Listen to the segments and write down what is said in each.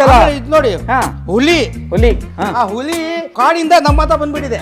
Diesel ಇದು ನೋಡಿ ಹಾ ಹುಲಿ ಹುಲಿ ಆ ಹುಲಿ ಕಾಡಿಂದ ನಮ್ಮ ಹತ್ರ ಬಂದ್ಬಿಟ್ಟಿದೆ.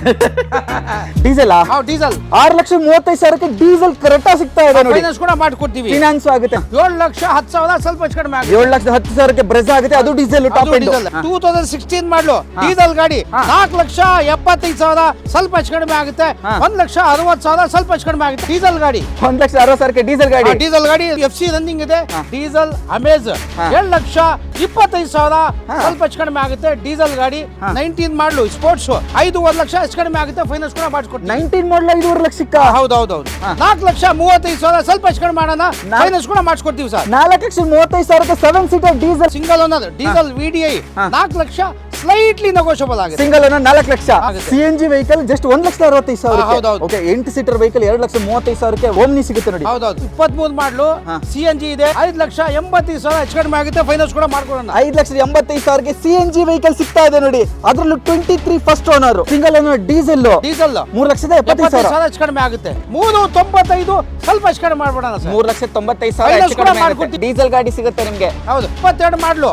ಡೀಸೆಲ್ ಡೀಸೆಲ್ 6,35,000ಕ್ಕೆ ಡೀಸೆಲ್ ಕರೆಕ್ಟ್ ಸಿಗ್ತಾ ಇದೆ ನೋಡಿ. ಫೈನಾನ್ಸ್ ಕೂಡ ಮಾಡ್ಕೊಡ್ತೀವಿ. ಫಿನಾನ್ಸ್ ಆಗುತ್ತೆ 7,10,000 ಸ್ವಲ್ಪ ಹೆಚ್ಚು ಕಡಿಮೆ ಆಗುತ್ತೆ. 7,10,000ಕ್ಕೆ ಬ್ರೆಜ್ ಆಗುತ್ತೆ, ಅದು ಡೀಸೆಲ್ ಟಾಪ್ ಎಂಡ್. 2016 ಮಾಡಲು ಡೀಸೆಲ್ ಗಾಡಿ 4,75,000 ಸ್ವಲ್ಪ ಹೆಚ್ಚು ಕಡಿಮೆ ಆಗುತ್ತೆ. 1,60,000 ಸ್ವಲ್ಪ ಹೆಚ್ಚು ಕಡಿಮೆ ಆಗುತ್ತೆ. ಡೀಸೆಲ್ ಗಾಡಿ 1,60,000ಕ್ಕೆ ಡೀಸೆಲ್ ಗಾಡಿ. ಡೀಸೆಲ್ ಗಾಡಿ FC ರನ್ನಿಂಗ್ ಇದೆ. ಡೀಸೆಲ್ ಅಮೇಜ್ 7,25,000 ಸ್ವಲ್ಪ ಹೆಚ್ಚು ಕಡಿಮೆ ಆಗುತ್ತೆ. ಡೀಸೆಲ್ ಗಾಡಿ 19 ಮಾಡಲು ಸ್ಪೋರ್ಟ್ಸ್ 5.5 ಲಕ್ಷ ಹೆಚ್ಚು ಕಡಿಮೆ ಆಗುತ್ತೆ. ಫೈನಾನ್ಸ್ ಕೂಡ ಮಾಡಿಸ್ಕೊಡ್ತೀವಿ. 19 ಮಾಡಲ್ 5.5 ಲಕ್ಷಕ್ಕ. ಹೌದೌದು 4,35,000 ಸ್ವಲ್ಪ ಹೆಚ್ಚು ಕಡಿಮೆ ಮಾಡೋಣ. ಫೈನಾನ್ಸ್ ಕೂಡ ಮಾಡಿಸ್ಕೊಡ್ತೀವಿ ಸರ್. 4,35,000ಕ್ಕೆ 7 seater diesel single owner diesel VDI 4 lakh slightly negotiable ಆಗಿದೆ. Single owner 4 lakh. ಆಗುತ್ತೆ. CNG vehicle just 1,65,000. ಹೌದೌದು. ಓಕೆ 8 ಸೀಟರ್ ವೆಹಿಕಲ್ 2,35,000ಕ್ಕೆ ಓಮ್ನಿ ಸಿಗುತ್ತೆ ನೋಡಿ. ಹೌದೌದು 23 ಮಾಡಲು CNG ಇದೆ 5,85,000 ಹೆಚ್ಚು ಕಡಿಮೆ ಆಗುತ್ತೆ. ಫೈನಾನ್ಸ್ ಕೂಡ ಮಾಡ್ಕೊಡೋಣ. 5,85,000ಕ್ಕೆ CNG ವೆಹಿಕಲ್ ಸಿಗ್ತಾ ಇದೆ ನೋಡಿ. ಅದರಲ್ಲೂ 23 first owner. Single owner diesel 3,70,000 ಹೆಚ್ಚು ಕಡಿಮೆ ಆಗುತ್ತೆ. 3,95 ಸ್ವಲ್ಪ ಹೆಚ್ಚು ಕಡಿಮೆ ಮಾಡ್ಬಿಡೋಣ ಸರ್. 3,90,000 ಹೆಚ್ಚು ಕಡಿಮೆ ಆಗುತ್ತೆ. ಡೀಸೆಲ್ ಗಾಡಿ ಸಿಗುತ್ತೆ ನಿಮ್ಗೆ. ಹೌದು 22 ಮಾಡಲು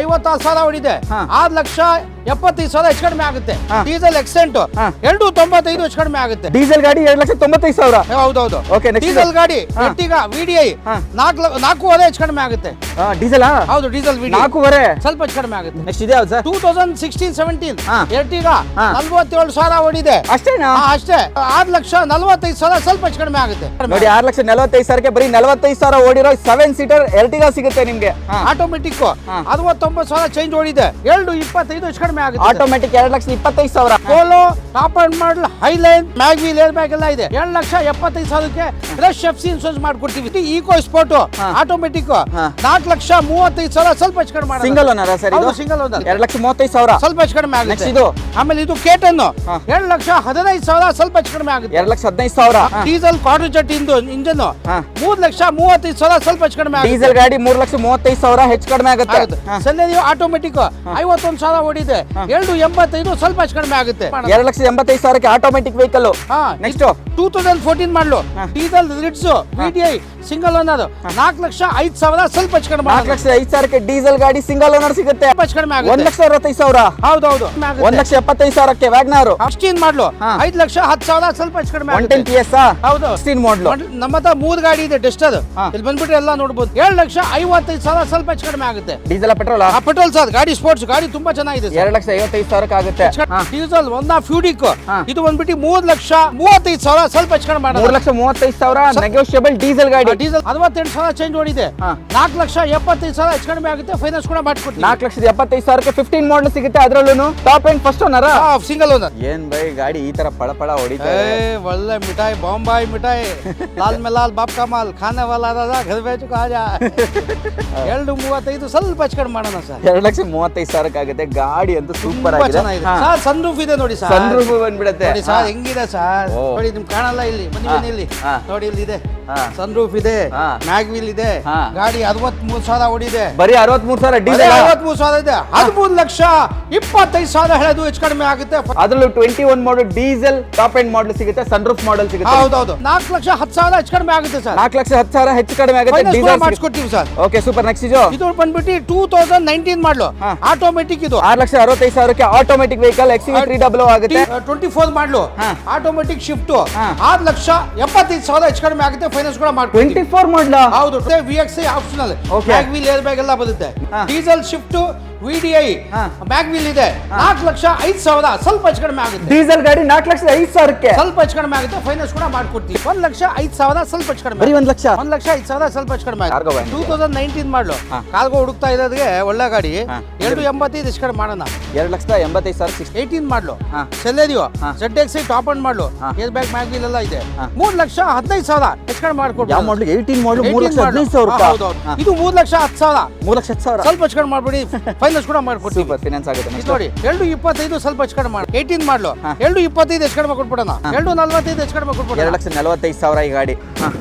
56,000 ಹೊಡಿದೆ. 6,75,000 ಹೆಚ್ಚು ಕಡಿಮೆ ಆಗುತ್ತೆ. ಡೀಸೆಲ್ ಎಕ್ಸೆಂಟ್ 2,95 ಹೆಚ್ಚು ಕಡಿಮೆ ಆಗುತ್ತೆ. ಡೀಸೆಲ್ ಗಾಡಿ 2,95,000. ಹೌದೌದು. ಓಕೆ ಡೀಸೆಲ್ ಗಾಡಿ ಎರ್ಟಿಗಾ VDI 4,500 ಹೆಚ್ಚು ಕಡಿಮೆ ಆಗುತ್ತೆ. ಡೀಸೆಲ್ ಹೌದು ಡೀಸೆಲ್ VDI 4,500 ಸ್ವಲ್ಪ ಹೆಚ್ಚು ಕಡಿಮೆ ಆಗುತ್ತೆ. ನೆಕ್ಸ್ಟ್ ಇದೆ ಯಾವ್ದು ಸರ್? 2016-17 ಎರ್ಟಿಗಾ 47,000 ಹೊಡಿದೆ. ಅಷ್ಟೇನಾ? ಅಷ್ಟೇ 6,45,000 ಸ್ವಲ್ಪ ಹೆಚ್ಚು ಕಡಿಮೆ ಆಗುತ್ತೆ. ನೋಡಿ 6,45,000ಕ್ಕೆ ಬರೀ 45,000 ಓಡಿರೋ 7 ಸೀಟರ್ ಎರ್ಟಿಗಾ ಸಿಗುತ್ತೆ ನಿಮ್ಗೆ. ಆಟೋಮೆಟಿಕ್ 69,000 ಚೇಂಜ್ ಓಡಿದೆ. 2,25 ಹೆಚ್ಚು ಕಡಿಮೆ ಆಗುತ್ತೆ. Automatic 2,25,000. Polo top end model Highline mag wheel air bag ಎಲ್ಲ ಇದೆ. 2,75,000ಕ್ಕೆ ಫ್ರೆಶ್ FC ಇನ್ಶೂರೆನ್ಸ್ ಮಾಡ್ಕೊಡ್ತೀವಿ. ಈಕೋ ಸ್ಪೋರ್ಟ್ ಆಟೋಮೆಟಿಕ್ 4,35,000 ಸ್ವಲ್ಪ ಹೆಚ್ಚು ಕಡಿಮೆ ಆಗುತ್ತೆ. ಸಿಂಗಲ್ ಓನರ್ ಸರ್ ಇದು? ಸಿಂಗಲ್ ಓನರ್ 2,35,000 ಸ್ವಲ್ಪ ಹೆಚ್ಚು ಕಡಿಮೆ ಆಗುತ್ತೆ. ನೆಕ್ಸ್ಟ್ ಇದು ಆಮೇಲೆ ಇದು K10 2,15,000 ಸ್ವಲ್ಪ ಹೆಚ್ಚು ಕಡಿಮೆ ಆಗುತ್ತೆ. 2,15,000 ಡೀಸೆಲ್ ಕ್ವಾಡ್ರಿ ಜೆಟ್ ಇಂಜನ್ 3,35,000 ಸ್ವಲ್ಪ ಹೆಚ್ಚು ಕಡಿಮೆ ಆಗುತ್ತೆ. ಡೀಸೆಲ್ ಗಾಡಿ 3,35,000 ಹೆಚ್ಚು ಕಡಿಮೆ ಆಗುತ್ತೆ. ಸೆಲೆರಿಯೋ ಆಟೋಮೆಟಿಕ್ 51,000 ಓಡಿದೆ. 2,85 ಸ್ವಲ್ಪ ಹೆಚ್ಚು ಕಡಿಮೆ ಆಗುತ್ತೆ. 2,85,000ಕ್ಕೆ ಆಟೋಮೆಟಿಕ್ ವೆಹಿಕಲ್. ನೆಕ್ಸ್ಟ್ 2014 ಮಾಡಲು diesel Ritz VDI single owner 4,05,000 ಸ್ವಲ್ಪ ಹೆಚ್ಚು ಕಡಿಮೆ ಆಗುತ್ತೆ. 4,05,000ಕ್ಕೆ ಡೀಸೆಲ್ ಗಾಡಿ ಸಿಂಗಲ್ ಓನರ್ ಸಿಗುತ್ತೆ. ಹೆಚ್ಚು ಕಡಿಮೆ ಆಗುತ್ತೆ. 1,65,000. ಹೌದೌದು 1,75,000ಕ್ಕೆ ವ್ಯಾಗ್ನಾರ್ 16 ಮಾಡಲು 5,10,000 ಸ್ವಲ್ಪ ಹೆಚ್ಚು ಕಡಿಮೆ ಆಗುತ್ತೆ. 110 PS ಹೌದು 16 ಮಾಡಲು. ನಮ್ಮ ಹತ್ರ 3 ಗಾಡಿ ಇದೆ ಡೆಸ್ಟರ್. ಇಲ್ಲಿ ಬಂದ್ಬಿಟ್ರೆ ಎಲ್ಲ ನೋಡಬಹುದು. 7,55,000 ಸ್ವಲ್ಪ ಹೆಚ್ಚು ಕಡಿಮೆ ಆಗುತ್ತೆ. Diesel petrol? Petrol sir. ಗಾಡಿ ಸ್ಪೋರ್ಟ್ಸ್ ಗಾಡಿ ತುಂಬಾ ಚೆನ್ನಾಗಿದೆ. 2,55,000 ಆಗುತ್ತೆ. ಡೀಸೆಲ್ ಫ್ಯೂಡಿಕ್ ಇದು ಬಂದ್ಬಿಟ್ಟು 3,35,000 ಸ್ವಲ್ಪ ಹೆಚ್ಚು ಕಡಿಮೆ ಆಗುತ್ತೆ. 3,35,000 ನೆಗೋಷಿಯಬಲ್ ಡೀಸೆಲ್ ಗಾಡಿ. ಡೀಸೆಲ್ 68,000 ಚೇಂಜ್ ಓಡಿದೆ. 4,75,000 ಹೆಚ್ಚು ಕಡಿಮೆ ಆಗುತ್ತೆ. ಫೈನಾನ್ಸ್ ಕೂಡ ಮಾಡ್ಕೊಡ್ತೀವಿ. 4,75,000ಕ್ಕೆ 15 ಮಾಡಲ್ ಸಿಗುತ್ತೆ. ಅದರಲ್ಲೂ top end first owner single owner. ಏನ್ ಬೈ ಗಾಡಿ ಈ ತರ ಪಳ ಹೊಡಿತಾ ಒಳ್ಳೆ ಮಿಠಾಯಿ ಬಾಂಬಾಯಿ ಮಿಠಾಯಿ ಲಾಲ್ ಮೆ ಲಾಲ್ ಬಾಪ್ ಕಾ ಮಾಲ್ ಖಾನೆ ವಾಲಾ ರಾಜಾ ಘರ್ ಬೇಚು ಕಾಜಾ 2,35 ಸ್ವಲ್ಪ ಹೆಚ್ಚು ಕಡಿಮೆ ಮಾಡೋಣ ಸರ್. 2,35,000 ಆಗುತ್ತೆ. ಗಾಡಿ ಅಂತೂ ಸೂಪರ್ ಆಗಿದೆ. ಸರ್ ಸನ್ ರೂಫ್ ಇದೆ ನೋಡಿ ಸರ್. ಸನ್ ರೂಫ್ ಬಂದ್ಬಿಡುತ್ತೆ ನೋಡಿ ಸರ್ ಹೆಂಗಿದೆ ಸರ್. ನೋಡಿ ನಿಮ್ಗೆ ಕಾಣಲ್ಲ ಇಲ್ಲಿ. ಬನ್ನಿ ಇಲ್ಲಿ ನೋಡಿ ಇಲ್ಲಿ ಇದೆ. ಸನ್ ರೂಫ್ ಇದೆ, ಮ್ಯಾಗ್ವೀಲ್ ಇದೆ. ಗಾಡಿ 63,000 ಓಡಿದೆ. ಬರೀ 63,000 ಡೀಸೆಲ್. 63,000 ಇದೆ. 13,25,000 ಹೇಳೋದು ಹೆಚ್ಚು ಕಡಿಮೆ ಆಗುತ್ತೆ. ಅದರಲ್ಲೂ 21 model diesel top end model ಸಿಗುತ್ತೆ. ಸನ್ ರೂಫ್ ಮಾಡಲ್ ಸಿಗುತ್ತೆ. ಹೌದೌದು 4,10,000 ಹೆಚ್ಚು ಕಡಿಮೆ ಆಗುತ್ತೆ ಸರ್. 4,10,000 ಹೆಚ್ಚು ಕಡಿಮೆ ಆಗುತ್ತೆ. ಡೀಸೆಲ್ ಮಾಡಿಸ್ಕೊಡ್ತೀವಿ ಸರ್. Okay super. ನೆಕ್ಸ್ಟ್ ಇದು ಬಂದ್ಬಿಟ್ಟು 2019 ಮಾಡಲು ಆಟೋಮೆಟಿಕ್ ಇದು 6,65,000ಕ್ಕೆ ಆಟೋಮೆಟಿಕ್ ವೆಹಿಕಲ್ XUV300 ಆಗುತ್ತೆ. 24 ಮಾಡಲು ಆಟೋಮೆಟಿಕ್ ಶಿಫ್ಟ್ 6,75,000 ಹೆಚ್ಚು ಕಡಿಮೆ ಆಗುತ್ತೆ. ಫೈನಾನ್ಸ್ ಕೂಡ ಮಾಡ್ತೀವಿ. 24 ಮಾಡಲ ಹೌದು. VXI optional mag wheel air bag ಎಲ್ಲ ಬರುತ್ತೆ. ಡೀಸೆಲ್ ಶಿಫ್ಟ್ VDI ಮ್ಯಾಗ್ವೀಲ್ ಇದೆ. 4,05,000 ಸ್ವಲ್ಪ ಹೆಚ್ಚು ಕಡಿಮೆ ಆಗುತ್ತೆ. ಡೀಸೆಲ್ ಗಾಡಿ 4,05,000ಕ್ಕೆ ಸ್ವಲ್ಪ ಹೆಚ್ಚು ಕಡಿಮೆ ಆಗುತ್ತೆ. ಫೈನಾನ್ಸ್ ಕೂಡ ಮಾಡ್ಕೊಡ್ತೀವಿ. 1,05,000 ಸ್ವಲ್ಪ ಹೆಚ್ಚು ಕಡಿಮೆ. ಬರೀ 1,00,000. 1,05,000 ಸ್ವಲ್ಪ ಹೆಚ್ಚು ಕಡಿಮೆ ಆಗುತ್ತೆ. 2019 ಮಾಡಲು ಕಾರ್ಗೋ ಹುಡುಕ್ತಾ ಇರೋದಕ್ಕೆ ಒಳ್ಳೆ ಗಾಡಿ 2,85 ಹೆಚ್ಚು ಕಡಿಮೆ ಮಾಡೋಣ. 2,85,000. 18 ಮಾಡಲು Celerio ZXI top end model air bag mag wheel ಎಲ್ಲ ಇದೆ. 3,15,000 ಹೆಚ್ಚು ಕಡಿಮೆ ಮಾಡ್ಕೊಡ್ತೀವಿ. ಯಾವ ಮಾಡಲು? 18 ಮಾಡಲು 3,15,000. ಹೌದು ಇದು 3,10,000. 3,10,000 ಸ್ವಲ್ಪ ಹೆಚ್ಚು ಕಡಿಮೆ ಮಾಡ್ಬಿಡಿ. ಫೈನಾನ್ಸ್ ಕೂಡ ಮಾಡ್ಕೊಡ್ತೀವಿ. ಸೂಪರ್ ಫೈನಾನ್ಸ್ ಆಗುತ್ತೆ. ನೋಡಿ 2,25 ಸ್ವಲ್ಪ ಹೆಚ್ಚು ಕಡಿಮೆ ಮಾಡಿ. 18 ಮಾಡಲು 2,25 ಹೆಚ್ಚು ಕಡಿಮೆ ಕೊಟ್ಬಿಡೋಣ. 2,45 ಹೆಚ್ಚು ಕಡಿಮೆ ಕೊಟ್ಬಿಡೋಣ. 2,45,000 ಈ ಗಾಡಿ.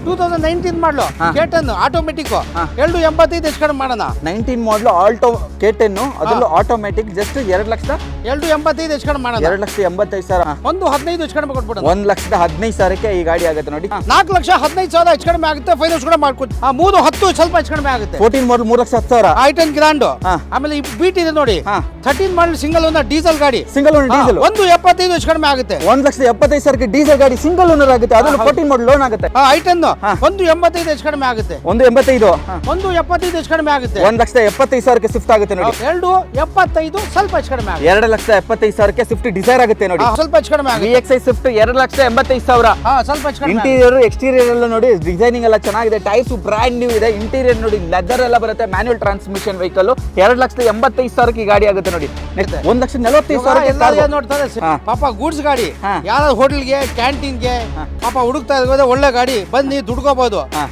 2019 ಮಾಡಲು K10 ಆಟೋಮೆಟಿಕ್ 2,85 ಹೆಚ್ಚು ಕಡಿಮೆ ಮಾಡೋಣ. 19 ಮಾಡಲು ಆಲ್ಟೋ K10 ಅದರಲ್ಲೂ ಆಟೋಮೆಟಿಕ್ ಜಸ್ಟ್ 2,85,000 ಹೆಚ್ಚು ಕಡಿಮೆ ಮಾಡೋಣ. 2,85,000 ಒಂದು 15 ಹೆಚ್ಚು ಕಡಿಮೆ ಕೊಟ್ಬಿಡೋಣ. 1,15,000 ಈ ಗಾಡಿ ಆಗುತ್ತೆ ನೋಡಿ. 4,15,000 ಹೆಚ್ಚು ಕಡಿಮೆ ಆಗುತ್ತೆ, ಫೈನಾನ್ಸ್ ಕೂಡ ಮಾಡ್ಕೊಡ್ತೀವಿ. 3,10,000 ಸ್ವಲ್ಪ ಹೆಚ್ಚು ಕಡಿಮೆ ಆಗುತ್ತೆ. 14 ಮಾಡಲ್ 3,10,000. i10 grand. ಹಾ. ಆಮೇಲೆ ಈ ಬೀಟ್ ಇದೆ ನೋಡಿ, ಹಾ. 13 ಮಾಡಲ್ ಸಿಂಗಲ್ ಓನರ್ ಡೀಸೆಲ್ ಗಾಡಿ. ಸಿಂಗಲ್ ಓನರ್ ಡೀಸೆಲ್ 1,75,000 ಹೆಚ್ಚು ಕಡಿಮೆ ಆಗುತ್ತೆ. 1,75,000 ಡೀಸೆಲ್ ಗಾಡಿ ಸಿಂಗಲ್ ಓನರ್ ಆಗುತ್ತೆ. ಅದರಲ್ಲೂ 14 ಮಾಡಲ್ ಲೋನ್ ಆಗುತ್ತೆ. i10 1,85,000 ಹೆಚ್ಚು ಕಡಿಮೆ ಆಗುತ್ತೆ. 1,85,000 1,75,000 ಹೆಚ್ಚು ಕಡಿಮೆ ಆಗುತ್ತೆ. 1,75,000 ಸ್ವಿಫ್ಟ್ ಆಗುತ್ತೆ ನೋಡಿ. 2,75,000 ಸ್ವಲ್ಪ ಹೆಚ್ಚು ಕಡಿಮೆ ಆಗುತ್ತೆ. 2,75,000 ಸ್ವಿಫ್ಟ್ ಡಿಸೈರ್ ಆಗುತ್ತೆ ನೋಡಿ. ಸ್ವಲ್ಪ ಹೆಚ್ಚು ಕಡಿಮೆ ಆಗುತ್ತೆ. VXI Swift 2,85,000. ಸ್ವಲ್ಪ ಹೆಚ್ಚು ಕಡಿಮೆ. ಇಂಟೀರಿಯರ್ ಎಕ್ಸ್ಟೀರಿಯರ್ ಎಲ್ಲ ನೋಡಿ, ಡಿಸೈನಿಂಗ್ ಎಲ್ಲ ಚೆನ್ನಾಗಿದೆ. ಟೈರ್ಸ್ ಬ್ರ್ಯಾಂಡ್ ನ್ಯೂ ಇದೆ. ಇಂಟೀರಿಯರ್ ನೋಡಿ, ಲೆದರ್ ಎಲ್ಲ ಬರುತ್ತೆ. ಮ್ಯಾನ್ಯುವಲ್ ಟ್ರಾನ್ಸ್ಮಿಷನ್ ವೆಹಿಕಲ್ 2,85,000 ಈ ಗಾಡಿ ಆಗುತ್ತೆ ನೋಡಿ. 1,40,000 ನೋಡ್ತಾರೆ ಹಾ. ಪಾಪ ಗೂಡ್ಸ್ ಗಾಡಿ, ಹಾ. ಯಾರ ಹೋಟೆಲ್ಗೆ ಕ್ಯಾಂಟೀನ್ಗೆ ಪಾಪ ಹುಡುಕ್ತಾ ಇದ್ರೆ ಒಳ್ಳೆ ಗಾಡಿ ಬನ್ನಿ ದುಡ್ಕೋಬಹುದು. ಹಾ.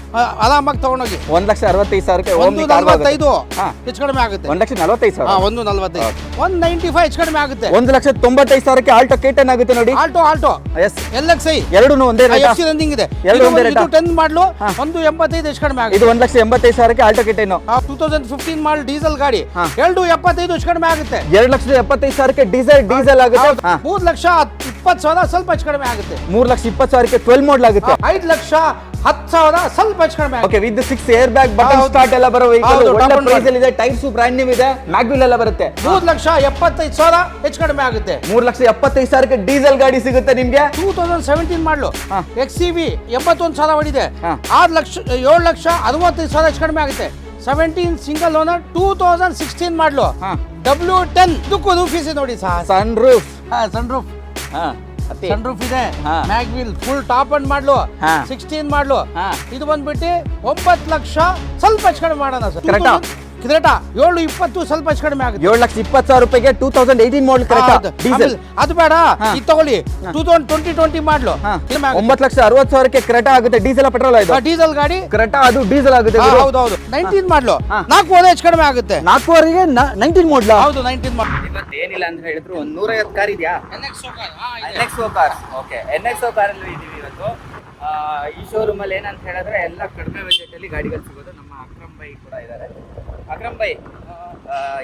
ಆರಾಮಾಗಿ ತಗೊಂಡೋಗಿ 1,65,000 1,45,000 ಹಾ. ಹೆಚ್ಚು ಕಡಿಮೆ ಆಗುತ್ತೆ. 1,45,000 1,45,000 1,95,000 ಹೆಚ್ಚು ಕಡಿಮೆ ಆಗುತ್ತೆ. 1,95,000 ಆಲ್ಟೋ K10 ಆಗುತ್ತೆ ನೋಡಿ. ಆಲ್ಟೋ ಎಸ್ LXi ಎರಡೂ ಒಂದೇ ರೇಟ್. FC ರನ್ನಿಂಗ್ ಇದೆ. ಎರಡು ಒಂದೇ ರೇಟ್. 10 ಮಾಡಲು ಹಾ. 1,85,000 ಹೆಚ್ಚು ಕಡಿಮೆ ಆಗುತ್ತೆ. ಇದು 1,85,000 ಆಲ್ಟೋ K10. 2015 ಮಾಡಲ್ ಡೀಸೆಲ್ ಗಾಡಿ ಹಾ. 2,75,000 ಹೆಚ್ಚು ಕಡಿಮೆ ಆಗುತ್ತೆ. 2,75,000 ಡೀಸೆಲ್ ಆಗುತ್ತೆ. 3,20,000 ಸ್ವಲ್ಪ ಹೆಚ್ಚು ಕಡಿಮೆ ಆಗುತ್ತೆ. 3,20,000 12 ಮಾಡಲ್ ಆಗುತ್ತೆ. 5,10,000 ಸ್ವಲ್ಪ ಹೆಚ್ಚು ಕಡಿಮೆ ಆಗುತ್ತೆ. Okay, with 6 air bag, button start ಎಲ್ಲ ಬರೋ ವೆಹಿಕಲ್. ಹೌದು, ಒಳ್ಳೆ top and ಪ್ರೈಸ್ ಅಲ್ಲಿ ಇದೆ. ಟೈರ್ಸ್ ಬ್ರ್ಯಾಂಡ್ ನ್ಯೂ ಇದೆ. ಮ್ಯಾಗ್ವಿಲ್ ಎಲ್ಲ ಬರುತ್ತೆ. 3,75,000 ಹೆಚ್ಚು ಕಡಿಮೆ ಆಗುತ್ತೆ. 3,75,000 ಡೀಸೆಲ್ ಗಾಡಿ ಸಿಗುತ್ತೆ ನಿಮ್ಗೆ. 2017 ಮಾಡಲು ಹಾ. XCV 81,000 ಹೊಡಿದೆ. ಹಾ. 7,65,000 ಹೆಚ್ಚು ಕಡಿಮೆ ಆಗುತ್ತೆ. 17 ಸಿಂಗಲ್ ಓನರ್ 2016 ಮಾಡಲು ಹಾ. W10 ಇದಕ್ಕೂ ರೂಫೀಸ್ ನೋಡಿ sir. Sun roof. Sun roof ಅತಿ ಸನ್ ರೂಫ್ ಇದೆ. ಹಾ. Mag wheel full top and model ಹಾ. 16 ಮಾಡ್ಲು. ಹಾ. ಇದು ಬಂದ್ಬಿಟ್ಟು 9 ಲಕ್ಷ ಸ್ವಲ್ಪ ಹೆಚ್ಚು ಕಡಿಮೆ ಮಾಡೋಣ ಸರ್. Creta. ಕ್ರೆಟಾ 7,20 ಸ್ವಲ್ಪ ಹೆಚ್ಚು ಕಡಿಮೆ ಆಗುತ್ತೆ. 7,20,000 ರೂಪಾಯಿಗೆ 2018 ಮಾಡಲ್ ಹೌದು. ಡೀಸೆಲ್. ಆಮೇಲೆ ಅದು ಬೇಡ, ಹಾ. ಇದು ತಗೊಳ್ಳಿ 2020 ಮಾಡ್ಲು. 9,60,000 ಕ್ರೆಟಾ ಆಗುತ್ತೆ. ಡೀಸೆಲ್ ಪೆಟ್ರೋಲ್ ಇದು. ಡೀಸೆಲ್ ಗಾಡಿ ಕ್ರೆಟಾ ಅದು ಡೀಸೆಲ್ ಆಗುತ್ತೆ. ಹೌದು 19 ಮಾಡ್ಲು. ಹಾ. 4,000 ಹೆಚ್ಚು ಕಡಿಮೆ ಆಗುತ್ತೆ. 4,500ಗೆ 19 ಮಾಡಲ್. ಹೌದು 19 ಮಾಡ್ಲು. ಇವತ್ತೇನಿಲ್ಲ ಅಂತ ಹೇಳಿದ್ರು ಒಂದು 150 ಕಾರ್ ಇದೆಯಾ? NXO car. ಓಕೆ, NXO ಕಾರಲ್ಲಿ ಇದೀವಿ ಇವತ್ತು. ಈ ಶೋರೂಮ್ ಅಲ್ಲಿ ಏನಂತ ಹೇಳಿದ್ರೆ ಎಲ್ಲ ಕಡಿಮೆ ಬಜೆಟ್ ಅಲ್ಲಿ ಗಾಡಿಗಳು ಸಿಗೋದು. ನಮ್ಮ ಅಕ್ರಮ್ ಬೈ ಕೂಡ ಇದ್ದಾರೆ. ಅಕ್ರಮ್ ಬೈ,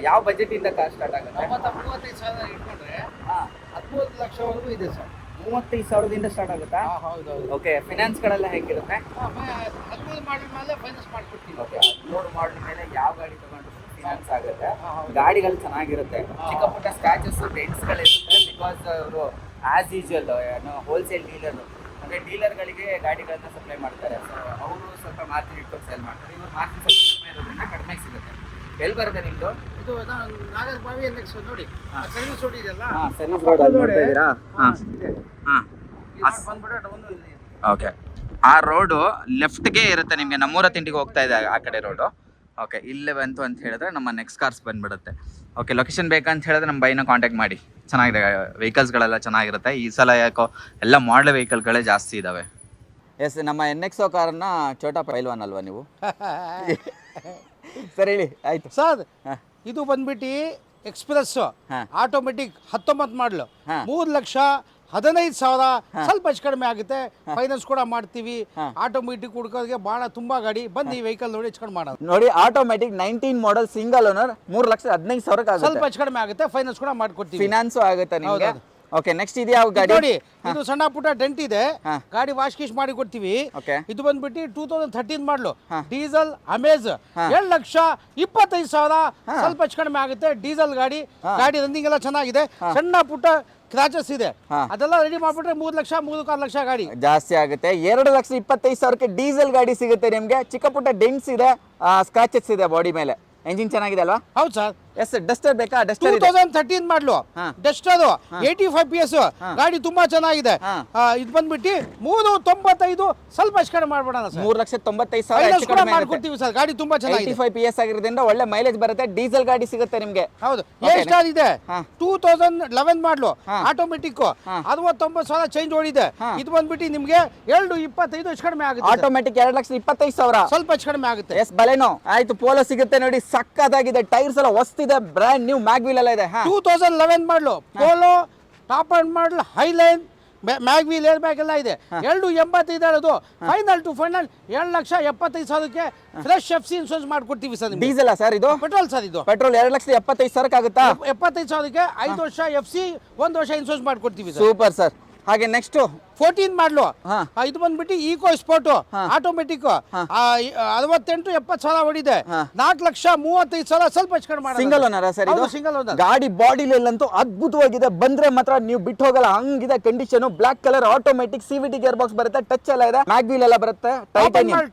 ಯಾವ ಬಜೆಟ್ ಇಂದ ಕಾರ್ ಸ್ಟಾರ್ಟ್ ಆಗುತ್ತೆ? 35,000 ಇಟ್ಕೊಂಡ್ರೆ ಹಾ, 13 ಲಕ್ಷವರೆಗೂ ಇದೆ ಸರ್. 35,000ದಿಂದ ಸ್ಟಾರ್ಟ್ ಆಗುತ್ತಾ? ಹೌದು. ಓಕೆ, ಫಿನಾನ್ಸ್ ಗಳೆಲ್ಲ ಹೇಗಿರುತ್ತೆ? 13 ಮಾಡಲ್ ಮೇಲೆ ಫೈನಾನ್ಸ್ ಮಾಡ್ಕೊಡ್ತೀವಿ. ಓಕೆ, 13 ಮಾಡಲ್ ಮೇಲೆ ಯಾವ ಗಾಡಿ ತಗೊಂಡ್ರು ಫಿನಾನ್ಸ್ ಆಗುತ್ತೆ. ಗಾಡಿಗಳು ಚೆನ್ನಾಗಿರುತ್ತೆ. ಚಿಕ್ಕ ಪುಟ್ಟ ಸ್ಕ್ರಾಚಸ್ ಡೆಂಟ್ಸ್ಗಳಿರುತ್ತೆ. ಬಿಕಾಸ್ ಅವರು ಆಸ್ ಯೂಶುವಲ್ ಹೋಲ್ಸೇಲ್ ಡೀಲರ್, ಅಂದರೆ ಡೀಲರ್ಗಳಿಗೆ ಗಾಡಿಗಳನ್ನ ಸಪ್ಲೈ ಮಾಡ್ತಾರೆ. ಸೊ ಅವರು ಸ್ವಲ್ಪ ಮಾರ್ಜಿನ್ ಇಟ್ಕೊಂಡು ಸೇಲ್ ಮಾಡ್ತಾರೆ. ಇವರು ಮಾರ್ಜಿನ್ ಸ್ವಲ್ಪ ಕಡಿಮೆ ಇರೋದ್ರಿಂದ ಕಡಿಮೆ ಸಿಗುತ್ತೆ. ಎಲ್ಲಿ ಬರುತ್ತೆ ನಿಮ್ಮದು? ಇದು ನಾಗರಬಾವಿ NX ನೋಡಿ, ಸರ್ವಿಸ್ ರೋಡ್ ಇದೆಯಲ್ಲ. ಹಾಂ, ಸರ್ವಿಸ್ ರೋಡ್ ಅಲ್ಲಿ ನೋಡ್ತಾ ಇದ್ದೀರಾ? ಹಾಂ ಹಾಂ, ಬಂದ್ಬಿಟ್ಟು ಒಂದು ಇದೆ. ಓಕೆ. ಆ ರೋಡು ಲೆಫ್ಟ್ಗೆ ಇರುತ್ತೆ ನಿಮಗೆ. ನಮ್ಮೂರ ತಿಂಡಿಗೆ ಹೋಗ್ತಾ ಇದೆ ಆ ಕಡೆ ರೋಡು. ಓಕೆ, ಇಲ್ಲೇ ಬಂತು ಅಂತ ಹೇಳಿದ್ರೆ ನಮ್ಮ ನೆಕ್ಸ್ಟ್ ಕಾರ್ಸ್ ಬಂದ್ಬಿಡುತ್ತೆ. ಓಕೆ, ಲೊಕೇಶನ್ ಬೇಕಂತ ಹೇಳಿದ್ರೆ ನಮ್ಮ ಬೈನ ಕಾಂಟ್ಯಾಕ್ಟ್ ಮಾಡಿ. ಚೆನ್ನಾಗಿದೆ, ವೆಹಿಕಲ್ಸ್ಗಳೆಲ್ಲ ಚೆನ್ನಾಗಿರುತ್ತೆ. ಈ ಸಲ ಯಾಕೋ ಎಲ್ಲ ಮಾಡಲ್ ವೆಹಿಕಲ್ಗಳೇ ಜಾಸ್ತಿ ಇದ್ದಾವೆ. ಎಸ್, ನಮ್ಮ NXO ಕಾರನ್ನ ಚೋಟಾ ಪೈಲ್ವಾನ್ ಅಲ್ವಾ ನೀವು? ಸರಿ ಹೇಳಿ, ಆಯ್ತು ಸರ್. ಹಾ. ಇದು ಬಂದ್ಬಿಟ್ಟು ಎಕ್ಸ್ಪ್ರೆಸ್ ಹಾ. ಆಟೋಮೆಟಿಕ್ 19 ಮಾಡಲು ಹಾ. 3,15,000 ಸ್ವಲ್ಪ ಹೆಚ್ಚು ಕಡಿಮೆ ಆಗುತ್ತೆ. ಫೈನಾನ್ಸ್ ಕೂಡ ಮಾಡ್ತೀವಿ. ಹಾ. ಆಟೋಮೆಟಿಕ್ ಹುಡ್ಕೋರಿಗೆ ಬಹಳ ತುಂಬಾ ಗಾಡಿ ಬಂದು ಈ ವೆಹಿಕಲ್ ನೋಡಿ ಹೆಚ್ಚು ಕಡಿಮೆ ಮಾಡೋದು. ನೋಡಿ, ಆಟೋಮೆಟಿಕ್ 19 ಮಾಡಲ್ ಸಿಂಗಲ್ ಓನರ್ 3,15,000 ಸ್ವಲ್ಪ ಆಗುತ್ತೆ. ಹೆಚ್ಚು ಕಡಿಮೆ ಆಗುತ್ತೆ. ಫೈನಾನ್ಸ್ ಕೂಡ ಮಾಡ್ಕೊಡ್ತೀವಿ. ಫಿನಾನ್ಸ್ ಆಗುತ್ತೆ ನಿಮಗೆ. ಹೌದು. ಓಕೆ, ನೆಕ್ಸ್ಟ್ ಇದು ಯಾವ ಇದು ಗಾಡಿ? ನೋಡಿ, ಇದು ಸಣ್ಣ ಪುಟ್ಟ ಡೆಂಟ್ ಇದೆ. ಹಾ. ಗಾಡಿ ವಾಶ್ ಗೀಶ್ ಮಾಡಿ ಕೊಡ್ತೀವಿ. ಓಕೆ. ಇದು ಬಂದ್ಬಿಟ್ಟು 2013 ಮಾಡಲು ಹಾ. Diesel Amaze. ಹಾ. 7,25,000 ಹಾ. ಸ್ವಲ್ಪ ಹೆಚ್ಚು ಕಡಿಮೆ ಆಗುತ್ತೆ. ಡೀಸೆಲ್ ಗಾಡಿ. ಹಾ. ಗಾಡಿ ರನ್ನಿಂಗ್ ಎಲ್ಲ ಚೆನ್ನಾಗಿದೆ. ಹಾ. ಸಣ್ಣ ಪುಟ್ಟ ಕ್ರಾಚಸ್ ಇದೆ. ಹಾ. ಅದೆಲ್ಲ ರೆಡಿ ಮಾಡ್ಬಿಟ್ರೆ 3 ಲಕ್ಷ 3.5 ಲಕ್ಷ ಗಾಡಿ ಜಾಸ್ತಿ ಆಗುತ್ತೆ. 2,25,000 ಡೀಸೆಲ್ ಗಾಡಿ ಸಿಗುತ್ತೆ ನಿಮ್ಗೆ. ಚಿಕ್ಕ ಪುಟ್ಟ ಡೆಂಟ್ಸ್ ಇದೆ, ಸ್ಕ್ರಾಚಸ್ ಇದೆ ಬಾಡಿ ಮೇಲೆ. ಎಂಜಿನ್ ಚೆನ್ನಾಗಿದೆ ಅಲ್ವಾ? ಹೌದು ಸರ್. ಎಸ್, ಡಸ್ಟರ್ ಬೇಕಾ? ಡಸ್ಟರ್ ಇದೆ. 2013 ಮಾಡಲು ಹಾ. ಡಸ್ಟರ್ 85 PS ಗಾಡಿ ತುಂಬಾ ಚೆನ್ನಾಗಿದೆ. ಹಾ. ಇದು ಬಂದ್ಬಿಟ್ಟು 395 ಸ್ವಲ್ಪ ಹೆಚ್ಚು ಕಡಿಮೆ ಮಾಡ್ಬಿಡೋಣ ಸರ್. 3,95,000 ಫೈನಾನ್ಸ್ ಹೆಚ್ಚು ಕೂಡ ಕಡಿಮೆ ಆಗುತ್ತೆ. ಮಾಡ್ಕೊಡ್ತೀವಿ ಸರ್. ಗಾಡಿ ತುಂಬಾ ಚೆನ್ನಾಗಿದೆ. 85 PS ಆಗಿರೋದ್ರಿಂದ ಒಳ್ಳೆ ಮೈಲೇಜ್ ಬರುತ್ತೆ. ಡೀಸೆಲ್ ಗಾಡಿ ಸಿಗುತ್ತೆ ನಿಮ್ಗೆ. ಹೌದು. Okay, ಎ ಸ್ಟಾರ್ ಇದೆ. ಹಾ. 2011 ಮಾಡಲು ಹಾ. ಆಟೋಮೆಟಿಕ್. ಹಾ. 69,000 ಚೇಂಜ್ ಓಡಿದೆ. ಹಾ. ಇದು ಬಂದ್ಬಿಟ್ಟು ನಿಮ್ಗೆ 2,25,000 ಹೆಚ್ಚು ಕಡಿಮೆ ಆಗುತ್ತೆ. ಆಟೋಮೆಟಿಕ್ 2,25,000. ಸ್ವಲ್ಪ ಹೆಚ್ಚು ಕಡಿಮೆ ಆಗುತ್ತೆ. ಎಸ್, ಬಲೆನೋ ಆಯ್ತು. ಪೋಲೋ ಸಿಗುತ್ತೆ ನೋಡಿ, ಸಕ್ಕತ್ತಾಗಿದೆ. ಟೈರ್ಸ್ ಎಲ್ಲ ಹೊಸ್ತಿದೆ, ಬ್ರ್ಯಾಂಡ್ ನ್ಯೂ ಮ್ಯಾಗ್ವಿಲ್ ಎಲ್ಲ ಇದೆ. 2011 model Polo top end model Highline mag wheel airbag ಎಲ್ಲ ಇದೆ 285 ಹೇಳೋದು ಫೈನಲ್ ಟು ಫೈನಲ್ 7,75,000ಕ್ಕೆ ಫ್ರೆಶ್ FC ಇನ್ಶೂರೆನ್ಸ್ ಮಾಡ್ಕೊಡ್ತೀವಿ ಸರ್ ನಿಮ್ಗೆ ಡೀಸೆಲ್ ಸರ್ ಇದು ಪೆಟ್ರೋಲ್ ಸರ್ ಇದು ಪೆಟ್ರೋಲ್ 2,75,000 ಆಗುತ್ತಾ 75,000ಕ್ಕೆ 5 ವರ್ಷ FC 1 ವರ್ಷ ಇನ್ಶೂರೆನ್ಸ್ ಮಾಡ್ಕೊಡ್ತೀವಿ ಸರ್ ಸೂಪರ್ ಸರ್ ಹಾಗೆ ನೆಕ್ಸ್ಟ್ 14 ಮಾಡಲು ಹಾ. ಇದು ಬಂದ್ಬಿಟ್ಟು ಈಕೋ ಸ್ಪೋರ್ಟ್ ಆಟೋಮೆಟಿಕ್ 68-70 ಹೊಡಿದೆ ಹಾ. 4,35,000 ಸ್ವಲ್ಪ ಹೆಚ್ಚು ಕಡಿಮೆ ಮಾಡೋಣ. ಸಿಂಗಲ್ ಓನರ ಸರ್ ಇದು ಹೌದು, single owner. ಗಾಡಿ ಬಾಡಿಲಂತೂ ಅದ್ಭುತವಾಗಿದೆ ಬಂದ್ರೆ ಮಾತ್ರ ನೀವು ಬಿಟ್ಟು ಹೋಗಲ್ಲ ಹಂಗಿದೆ condition black colour automatic CVT gearbox ಬರುತ್ತೆ ಟಚ್ ಎಲ್ಲ ಇದೆ ಮ್ಯಾಗ್ ವೀಲ್ ಎಲ್ಲ ಬರುತ್ತೆ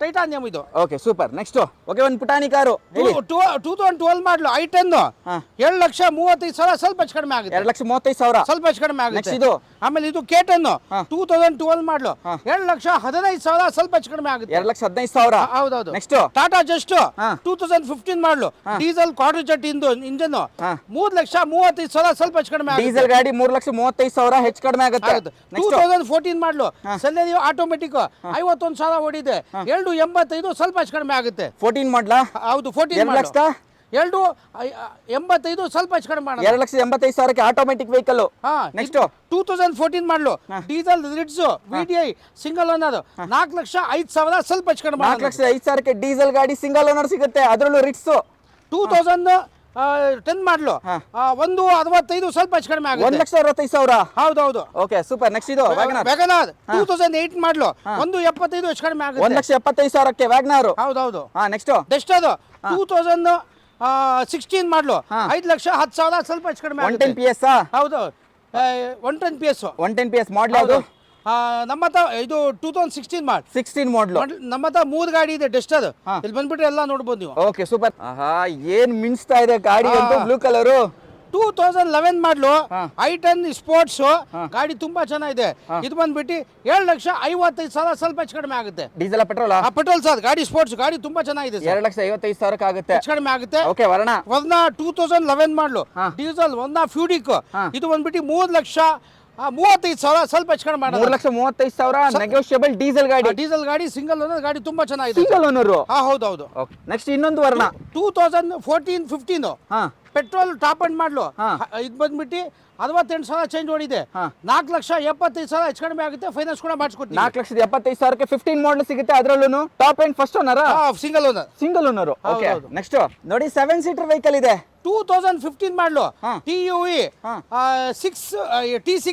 ಟೈಟಾನಿಯಂ ಇದು ಓಕೆ ಸೂಪರ್ ನೆಕ್ಸ್ಟ್ ಓಕೆ ಒಂದು ಪುಟಾಣಿ ಕಾರು ಹೇಳಿ 2012 ಮಾಡಲು i10 ಹಾ. 7,35,000 ಸ್ವಲ್ಪ ಹೆಚ್ಚು ಕಡಿಮೆ ಆಗುತ್ತೆ 2,35,000 ಸ್ವಲ್ಪ ಹೆಚ್ಚು ಕಡಿಮೆ ಆಗುತ್ತೆ Next ಇದು? ಆಮೇಲೆ ಇದು K10 ಹಾ. 2012 ಮಾಡಲು 7,15,000 ಸ್ವಲ್ಪ ಹೆಚ್ಚು ಕಡಿಮೆ ಆಗುತ್ತೆ 2,15,000 ಹೌದೌದು ನೆಕ್ಸ್ಟ್ ಟಾಟಾ ಜಸ್ಟ್ ಹಾ. 2015 ಮಾಡಲು ಡೀಸೆಲ್ ಕ್ವಾಡ್ರಿ ಜೆಟ್ ಇಂಜನ್ ಹಾ. 3,35,000 ಸ್ವಲ್ಪ ಹೆಚ್ಚು ಕಡಿಮೆ ಆಗುತ್ತೆ ಡೀಸೆಲ್ ಗಾಡಿ 3,35,000 ಹೆಚ್ಚು ಕಡಿಮೆ ಆಗುತ್ತೆ ನೆಕ್ಸ್ಟ್ 2014 ಮಾಡಲು ಸೆಲೆರಿಯೋ ಆಟೋಮೆಟಿಕ್ 51,000 ಓಡಿದೆ 285 ಸ್ವಲ್ಪ ಹೆಚ್ಚು ಕಡಿಮೆ ಆಗುತ್ತೆ 14 ಮಾಡ್ಲಾ ಹೌದು 14 2 ಲಕ್ಷ 285 ಸ್ವಲ್ಪ ಹೆಚ್ಚು ಕಡಿಮೆ ಮಾಡೋಣ 2,85,000 ಆಟೋಮೆಟಿಕ್ ವೆಹಿಕಲ್ ಹಾ ನೆಕ್ಸ್ಟ್ 2014 ಮಾಡಲು diesel Ritz VDI single owner 4,05,000 ಸ್ವಲ್ಪ ಹೆಚ್ಚು ಕಡಿಮೆ ಮಾಡೋಣ 4,05,000 ಡೀಸೆಲ್ ಗಾಡಿ ಸಿಂಗಲ್ ಓನರ್ ಸಿಗುತ್ತೆ ಅದರಲ್ಲೂ ರಿಟ್ಸ್ 2010 ಮಾಡಲು 165 ಸ್ವಲ್ಪ ಹೆಚ್ಚು ಕಡಿಮೆ ಆಗುತ್ತೆ 1,65,000 ಹೌದೌದು ಓಕೆ ಸೂಪರ್ ನೆಕ್ಸ್ಟ್ ಇದು ವ್ಯಾಗನರ್ ವ್ಯಾಗನಾರ್ 2008 ಮಾಡಲು 175 ಹೆಚ್ಚು ಕಡಿಮೆ ಆಗುತ್ತೆ 1,75,000 ವ್ಯಾಗನರ್ ಹೌದೌದು ಹಾ ನೆಕ್ಸ್ಟ್ ಎಷ್ಟು ಅದು 2016 ಮಾಡಲು 5,10,000 ಸ್ವಲ್ಪ ಹೆಚ್ಚು ಕಡಿಮೆ 110 ಆಗುತ್ತೆ PS ಹೌದು 110 PS 110 PS ಮಾಡಲ್ ಯಾವುದು ನಮ್ಮ ಹತ್ರ ಇದು 2016 ಮಾಡಿ 16 ಮಾಡಲು ನಮ್ಮ ಹತ್ರ 3 ಗಾಡಿ ಇದೆ ಡೆಸ್ಟರ್ ಇಲ್ಲಿ ಬಂದ್ಬಿಟ್ರೆ ಎಲ್ಲ ನೋಡ್ಬೋದು ನೀವು ಓಕೆ ಸೂಪರ್ ಆಹಾ ಏನ್ ಮಿಂಚ್ತಾ ಇದೆ ಗಾಡಿ ಅಂತೂ ಬ್ಲೂ ಕಲರ್ 2011 ಮಾಡಲು i10 ಸ್ಪೋರ್ಟ್ಸ್ ಗಾಡಿ ತುಂಬಾ ಚೆನ್ನಾಗಿದೆ ಇದು ಬಂದ್ಬಿಟ್ಟು 7,55,000 ಸ್ವಲ್ಪ ಹೆಚ್ಚು ಕಡಿಮೆ ಆಗುತ್ತೆ ಡೀಸೆಲ್ ಪೆಟ್ರೋಲ್ ಪೆಟ್ರೋಲ್ ಸರ್ ಗಾಡಿ ಸ್ಪೋರ್ಟ್ಸ್ ಗಾಡಿ ತುಂಬಾ ಚೆನ್ನಾಗಿದೆ ಸರ್ 2,55,000 ಆಗುತ್ತೆ ಹೆಚ್ಚು ಕಡಿಮೆ ಆಗುತ್ತೆ ಓಕೆ ವರ್ಣ ವರ್ಣ 2011 ಮಾಡಲು ಡೀಸೆಲ್ ವರ್ಣ ಫ್ಯೂಡಿಕ್ ಇದು ಬಂದ್ಬಿಟ್ಟು 3,35,000 ಸ್ವಲ್ಪ ಹೆಚ್ಚು ಕಡಿಮೆ ಮಾಡೋಣ 3,35,000 ನೆಗೋಷಿಯಬಲ್ ಡೀಸೆಲ್ ಗಾಡಿ ಡೀಸೆಲ್ ಗಾಡಿ ಸಿಂಗಲ್ ಓನರ್ ಗಾಡಿ ತುಂಬಾ ಚೆನ್ನಾಗಿದೆ ಸಿಂಗಲ್ ಓನರ್ ಹೌದೌದು ನೆಕ್ಸ್ಟ್ ಇನ್ನೊಂದು ವರ್ಣ 2014-15 ಹಾ ಪೆಟ್ರೋಲ್ ಟಾಪ್ ಅಂಡ್ ಮಾಡಲು ಹಾ. ಇದು ಬಂದ್ಬಿಟ್ಟು 68,000 ಚೇಂಜ್ ಓಡಿದೆ ಹಾ. 4,75,000 ಹೆಚ್ಚು ಕಡಿಮೆ ಆಗುತ್ತೆ ಫೈನಾನ್ಸ್ ಕೂಡ ಮಾಡಿಸ್ಕೊಡ್ತೀವಿ 4,75,000 15 ಮಾಡಲ್ ಸಿಗುತ್ತೆ ಅದರಲ್ಲೂ top and first owner single owner single owner okay ಹೌದು. ನೆಕ್ಸ್ಟ್ ನೋಡಿ 7 ಸೀಟರ್ ವೆಹಿಕಲ್ ಇದೆ 2015 ಮಾಡಲು ಹಾ. TUE ಹಾ. T6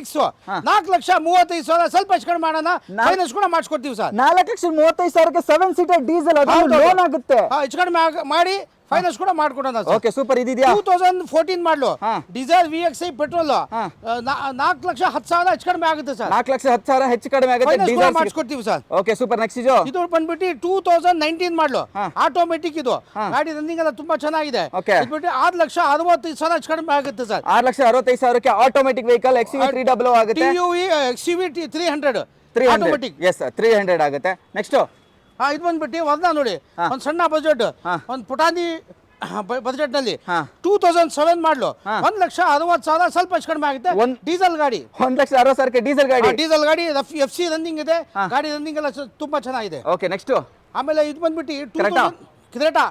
4,35,000 ಸ್ವಲ್ಪ ಹೆಚ್ಚು ಕಡಿಮೆ ಮಾಡೋಣ ಫೈನಾನ್ಸ್ ಕೂಡ ಮಾಡಿಸ್ಕೊಡ್ತೀವಿ ಸರ್ 4,35,000 7 ಸೀಟರ್ ಡೀಸೆಲ್ ಅದು ಹೌದು. ಲೋನ್ ಆಗುತ್ತೆ ಹೆಚ್ಚು ಕಡಿಮೆ ಮಾಡಿ ಫೈನಾನ್ಸ್ ಕೂಡ ಮಾಡ್ಕೊಡೋಣ ಸರ್ ಓಕೆ ಸೂಪರ್ ಇದಿದೆಯಾ 2014 ಮಾಡಲು ಹಾ. ಡೀಸೆಲ್ VXI ಪೆಟ್ರೋಲ್ ಹಾ. 4,10,000 ಹೆಚ್ಚು ಕಡಿಮೆ ಆಗುತ್ತೆ ಸರ್ 4,10,000 ಹೆಚ್ಚು ಕಡಿಮೆ ಆಗುತ್ತೆ ಫೈನಾನ್ಸ್ ಕೂಡ ಡೀಸೆಲ್ ಮಾಡಿಸ್ಕೊಡ್ತೀವಿ ಸರ್ ಓಕೆ ಸೂಪರ್ ನೆಕ್ಸ್ಟ್ ಇದು ಇದು ಬಂದ್ಬಿಟ್ಟು 2019 ಮಾಡಲು ಹಾ. ಆಟೋಮೆಟಿಕ್ ಇದು ಹಾ. ಗಾಡಿ ರನ್ನಿಂಗ್ ಎಲ್ಲ ತುಂಬಾ ಚೆನ್ನಾಗಿದೆ Okay. ಇದು ಬಿಟ್ಟು 6,65,000 ಹೆಚ್ಚು ಕಡಿಮೆ ಆಗುತ್ತೆ ಸರ್ 6,65,000 ಆಟೋಮೆಟಿಕ್ ವೆಹಿಕಲ್ XUV300 ಆಗುತ್ತೆ TUE XUV 300 ಆಟೋಮೆಟಿಕ್ ಎಸ್ 300 ಆಗುತ್ತೆ ನೆಕ್ಸ್ಟ್ ಇದು ಬಂದ್ಬಿಟ್ಟು ವರ್ಣ ನೋಡಿ ಒಂದು ಸಣ್ಣ ಬಜೆಟ್ ಹಾ. ಒಂದು ಪುಟಾನಿ ಬಜೆಟ್ ನಲ್ಲಿ ಹಾ. 2007 ಮಾಡಲು ಹಾ. 1,60,000 ಸ್ವಲ್ಪ ಹೆಚ್ಚು ಕಡಿಮೆ ಆಗುತ್ತೆ ಡೀಸೆಲ್ ಗಾಡಿ 1,60,000 ಡೀಸೆಲ್ ಗಾಡಿ ಡೀಸೆಲ್ ಗಾಡಿ FC ರನ್ನಿಂಗ್ ಇದೆ ಗಾಡಿ ರನ್ನಿಂಗ್ ಎಲ್ಲ ತುಂಬಾ ಚೆನ್ನಾಗಿದೆ ಓಕೆ ನೆಕ್ಸ್ಟ್ ಆಮೇಲೆ ಇದು ಬಂದ್ಬಿಟ್ಟು ಕ್ರೇಟಾ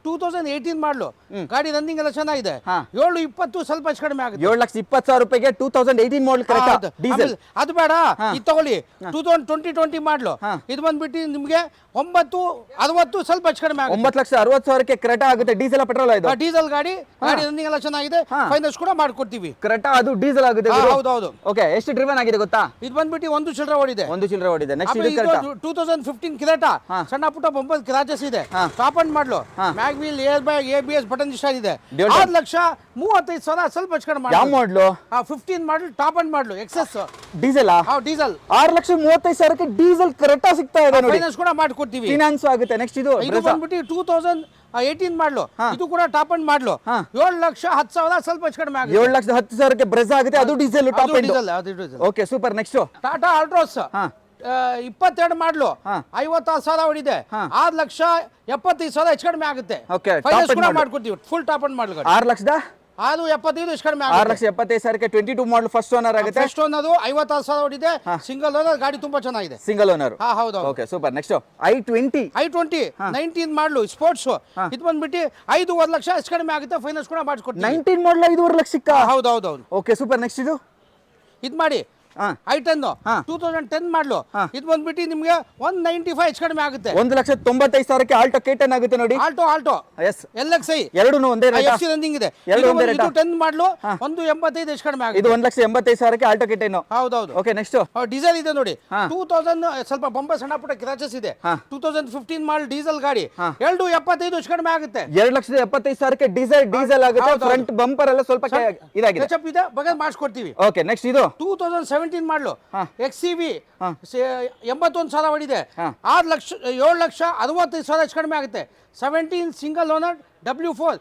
2018 ಮಾಡಲು ಗಾಡಿ ರನ್ನಿಂಗ್ ಎಲ್ಲ ಚೆನ್ನಾಗಿದೆ ಹಾ. 7,20 ಸ್ವಲ್ಪ ಹೆಚ್ಚು ಕಡಿಮೆ ಆಗುತ್ತೆ 7,20,000 ರೂಪಾಯಿಗೆ 2018 ಮಾಡಲ್ ಕರೆಕ್ಟ್ ಡೀಸೆಲ್ ಅದು ಬೇಡ ಇದು ತಗೊಳ್ಳಿ 2020 ಮಾಡಲು ಹಾ. ಇದು ಬಂದ್ಬಿಟ್ಟು ನಿಮ್ಗೆ 9,60 ಸ್ವಲ್ಪ ಹೆಚ್ಚು ಕಡಿಮೆ ಆಗುತ್ತೆ 9,60,000 ಕ್ರೆಟಾ ಆಗುತ್ತೆ ಡೀಸೆಲ್ ಪೆಟ್ರೋಲ್ ಇದು ಡೀಸೆಲ್ ಗಾಡಿ ರನ್ನಿಂಗ್ ಎಲ್ಲ ಚೆನ್ನಾಗಿದೆ ಹಾ. ಫೈನಾನ್ಸ್ ಕೂಡ ಮಾಡ್ಕೊಡ್ತೀವಿ ಕ್ರೆಟಾ ಅದು ಡೀಸೆಲ್ ಆಗುತ್ತೆ ಹೌದೌದು ಓಕೆ ಎಷ್ಟು ಡ್ರಿವನ್ ಆಗಿದೆ ಗೊತ್ತಾ ಇದು ಬಂದ್ಬಿಟ್ಟು 1 ಚಿಲ್ಲರೆ ಓಡಿದೆ ಒಂದು ಚಿಲ್ಲರೆ ಓಡಿದೆ ನೆಕ್ಸ್ಟ್ ಆಮೇಲೆ ಇದು ಇದು ಕರೆಕ್ಟಾ 2015 ಕಿರೇಟಾ ಹಾ. ಸಣ್ಣ ಪುಟ್ಟ 9 ಕ್ರಾಚಸ್ ಇದೆ ಹಾ. ಟಾಪ್ ಅಂಡ್ ಮಾಡಲು ಹಾ. ಮ್ಯಾಗ್ wheel air bag ABS button ಇಷ್ಟ ಇದೆ Dual 6,35,000 ಸ್ವಲ್ಪ ಹೆಚ್ಚು ಕಡಿಮೆ ಯಾವ ಮಾಡಲು 15 ಮಾಡಲ್ ಟಾಪ್ ಅಂಡ್ ಮಾಡಲು ಎಕ್ಸೆಸ್ ಡೀಸೆಲ್ ಡೀಸೆಲ್ 6,35,000 ಡೀಸೆಲ್ ಕರೆಕ್ಟಾ ಸಿಗ್ತಾ ಇದೆ ನೋಡಿ ಫೈನಾನ್ಸ್ ಕೂಡ ಮಾಡ್ಕೊಡ್ತೀವಿ ಫಿನಾನ್ಸ್ ಆಗುತ್ತೆ ನೆಕ್ಸ್ಟ್ ಇದು ಇದು ಬಂದ್ಬಿಟ್ಟು 2018 ಮಾಡಲು ಹಾ. ಇದು ಕೂಡ ಟಾಪ್ ಅಂಡ್ ಮಾಡಲು ಹಾ. 7,10,000 ಸ್ವಲ್ಪ ಹೆಚ್ಚು ಕಡಿಮೆ ಆಗುತ್ತೆ 7,10,000 ಬ್ರೆಜಾ ಆಗುತ್ತೆ ಅದು diesel top end diesel okay super next Tata Altroz ಹಾ 22 ಮಾಡಲು ಹಾ. 56,000 ಹೊಡಿದೆ ಹಾ. 6,75,000 ಹೆಚ್ಚು ಕಡಿಮೆ ಆಗುತ್ತೆ Okay, ಫೈನಾನ್ಸ್ top end ಕೂಡ model. ಮಾಡ್ಕೊಡ್ತೀವಿ ಫುಲ್ ಟಾಪ್ ಅಂಡ್ ಮಾಡಲು 6,00,000 ಅದು 75 ಹೆಚ್ಚು ಕಡಿಮೆ ಆಗುತ್ತೆ 6,75,000 22 ಮಾಡಲ್ ಫಸ್ಟ್ ಓನರ್ ಆಗುತ್ತೆ ಫಸ್ಟ್ ಅನ್ನೋದು 56,000 ಹೊಡಿದೆ ಸಿಂಗಲ್ ಓನರ್ ಗಾಡಿ ತುಂಬಾ ಚೆನ್ನಾಗಿದೆ ಸಿಂಗಲ್ ಓನರ್ ಹೌದು okay super next i20 i20 19 ಮಾಡಲು ಸ್ಪೋರ್ಟ್ಸ್ ಇದು ಬಂದ್ಬಿಟ್ಟು 5.5 ಲಕ್ಷ ಹೆಚ್ಚು ಕಡಿಮೆ ಆಗುತ್ತೆ ಫೈನಾನ್ಸ್ ಕೂಡ ಮಾಡಿಸ್ಕೊಡ್ತೀವಿ 19 ಮಾಡಲ್ 5.5 ಲಕ್ಷಕ್ಕ ಹೌದು ಓಕೆ ಸೂಪರ್ ನೆಕ್ಸ್ಟ್ ಇದು ಇದು ಮಾಡಿ ಹಾ. i10 ಹಾ. 2010 ಮಾಡಲು ಹಾ. ಇದು ಬಂದ್ಬಿಟ್ಟು ನಿಮಗೆ 195 ಹೆಚ್ಚು ಕಡಿಮೆ ಆಗುತ್ತೆ. 1,95,000 ಆಲ್ಟೋ K10 ಆಗುತ್ತೆ ನೋಡಿ. ಆಲ್ಟೋ ಎಸ್ LXi ಎರಡೂ ಒಂದೇ ರೇಟ್. FC ರನ್ನಿಂಗ್ ಇದೆ. ಎರಡು ಒಂದೇ ರೇಟ್. ಇದು 10 ಮಾಡಲು 185 ಹೆಚ್ಚು ಕಡಿಮೆ ಆಗುತ್ತೆ. ಇದು 1,85,000 ಆಲ್ಟೋ K10. ಹೌದೌದು. ಓಕೆ ನೆಕ್ಸ್ಟ್ ಡೀಸೆಲ್ ಇದೆ ನೋಡಿ. ಹಾ. 2000 ಸ್ವಲ್ಪ ಬೊಂಬೆ ಸಣ್ಣ ಪುಟ್ಟ ಕ್ರಾಚಸ್ ಇದೆ. ಹಾ. 2015 ಮಾಡಲ್ ಡೀಸೆಲ್ ಗಾಡಿ ಹಾ. 275 ಹೆಚ್ಚು ಕಡಿಮೆ ಆಗುತ್ತೆ. 2,75,000 ಡೀಸೆಲ್ ಆಗುತ್ತೆ. ಹೌದು. ಫ್ರಂಟ್ ಬಂಪರ್ ಎಲ್ಲ ಸ್ವಲ್ಪ ಇದಾಗಿದೆ. ಟಚ್ ಅಪ್ ಇದೆ, ಬಗ್ಗೆ ಮಾಡಿಸ್ಕೊಡ್ತೀವಿ. ಓಕೆ ನೆಕ್ಸ್ಟ್ ಇದು 2017 ಮಾಡಲು ಹಾ. XCV ಹಾ. 81,000 ಹೊಡಿದೆ. ಹಾ. 7,65,000 ಹೆಚ್ಚು ಕಡಿಮೆ ಆಗುತ್ತೆ. 17 ಸಿಂಗಲ್ ಓನರ್ W4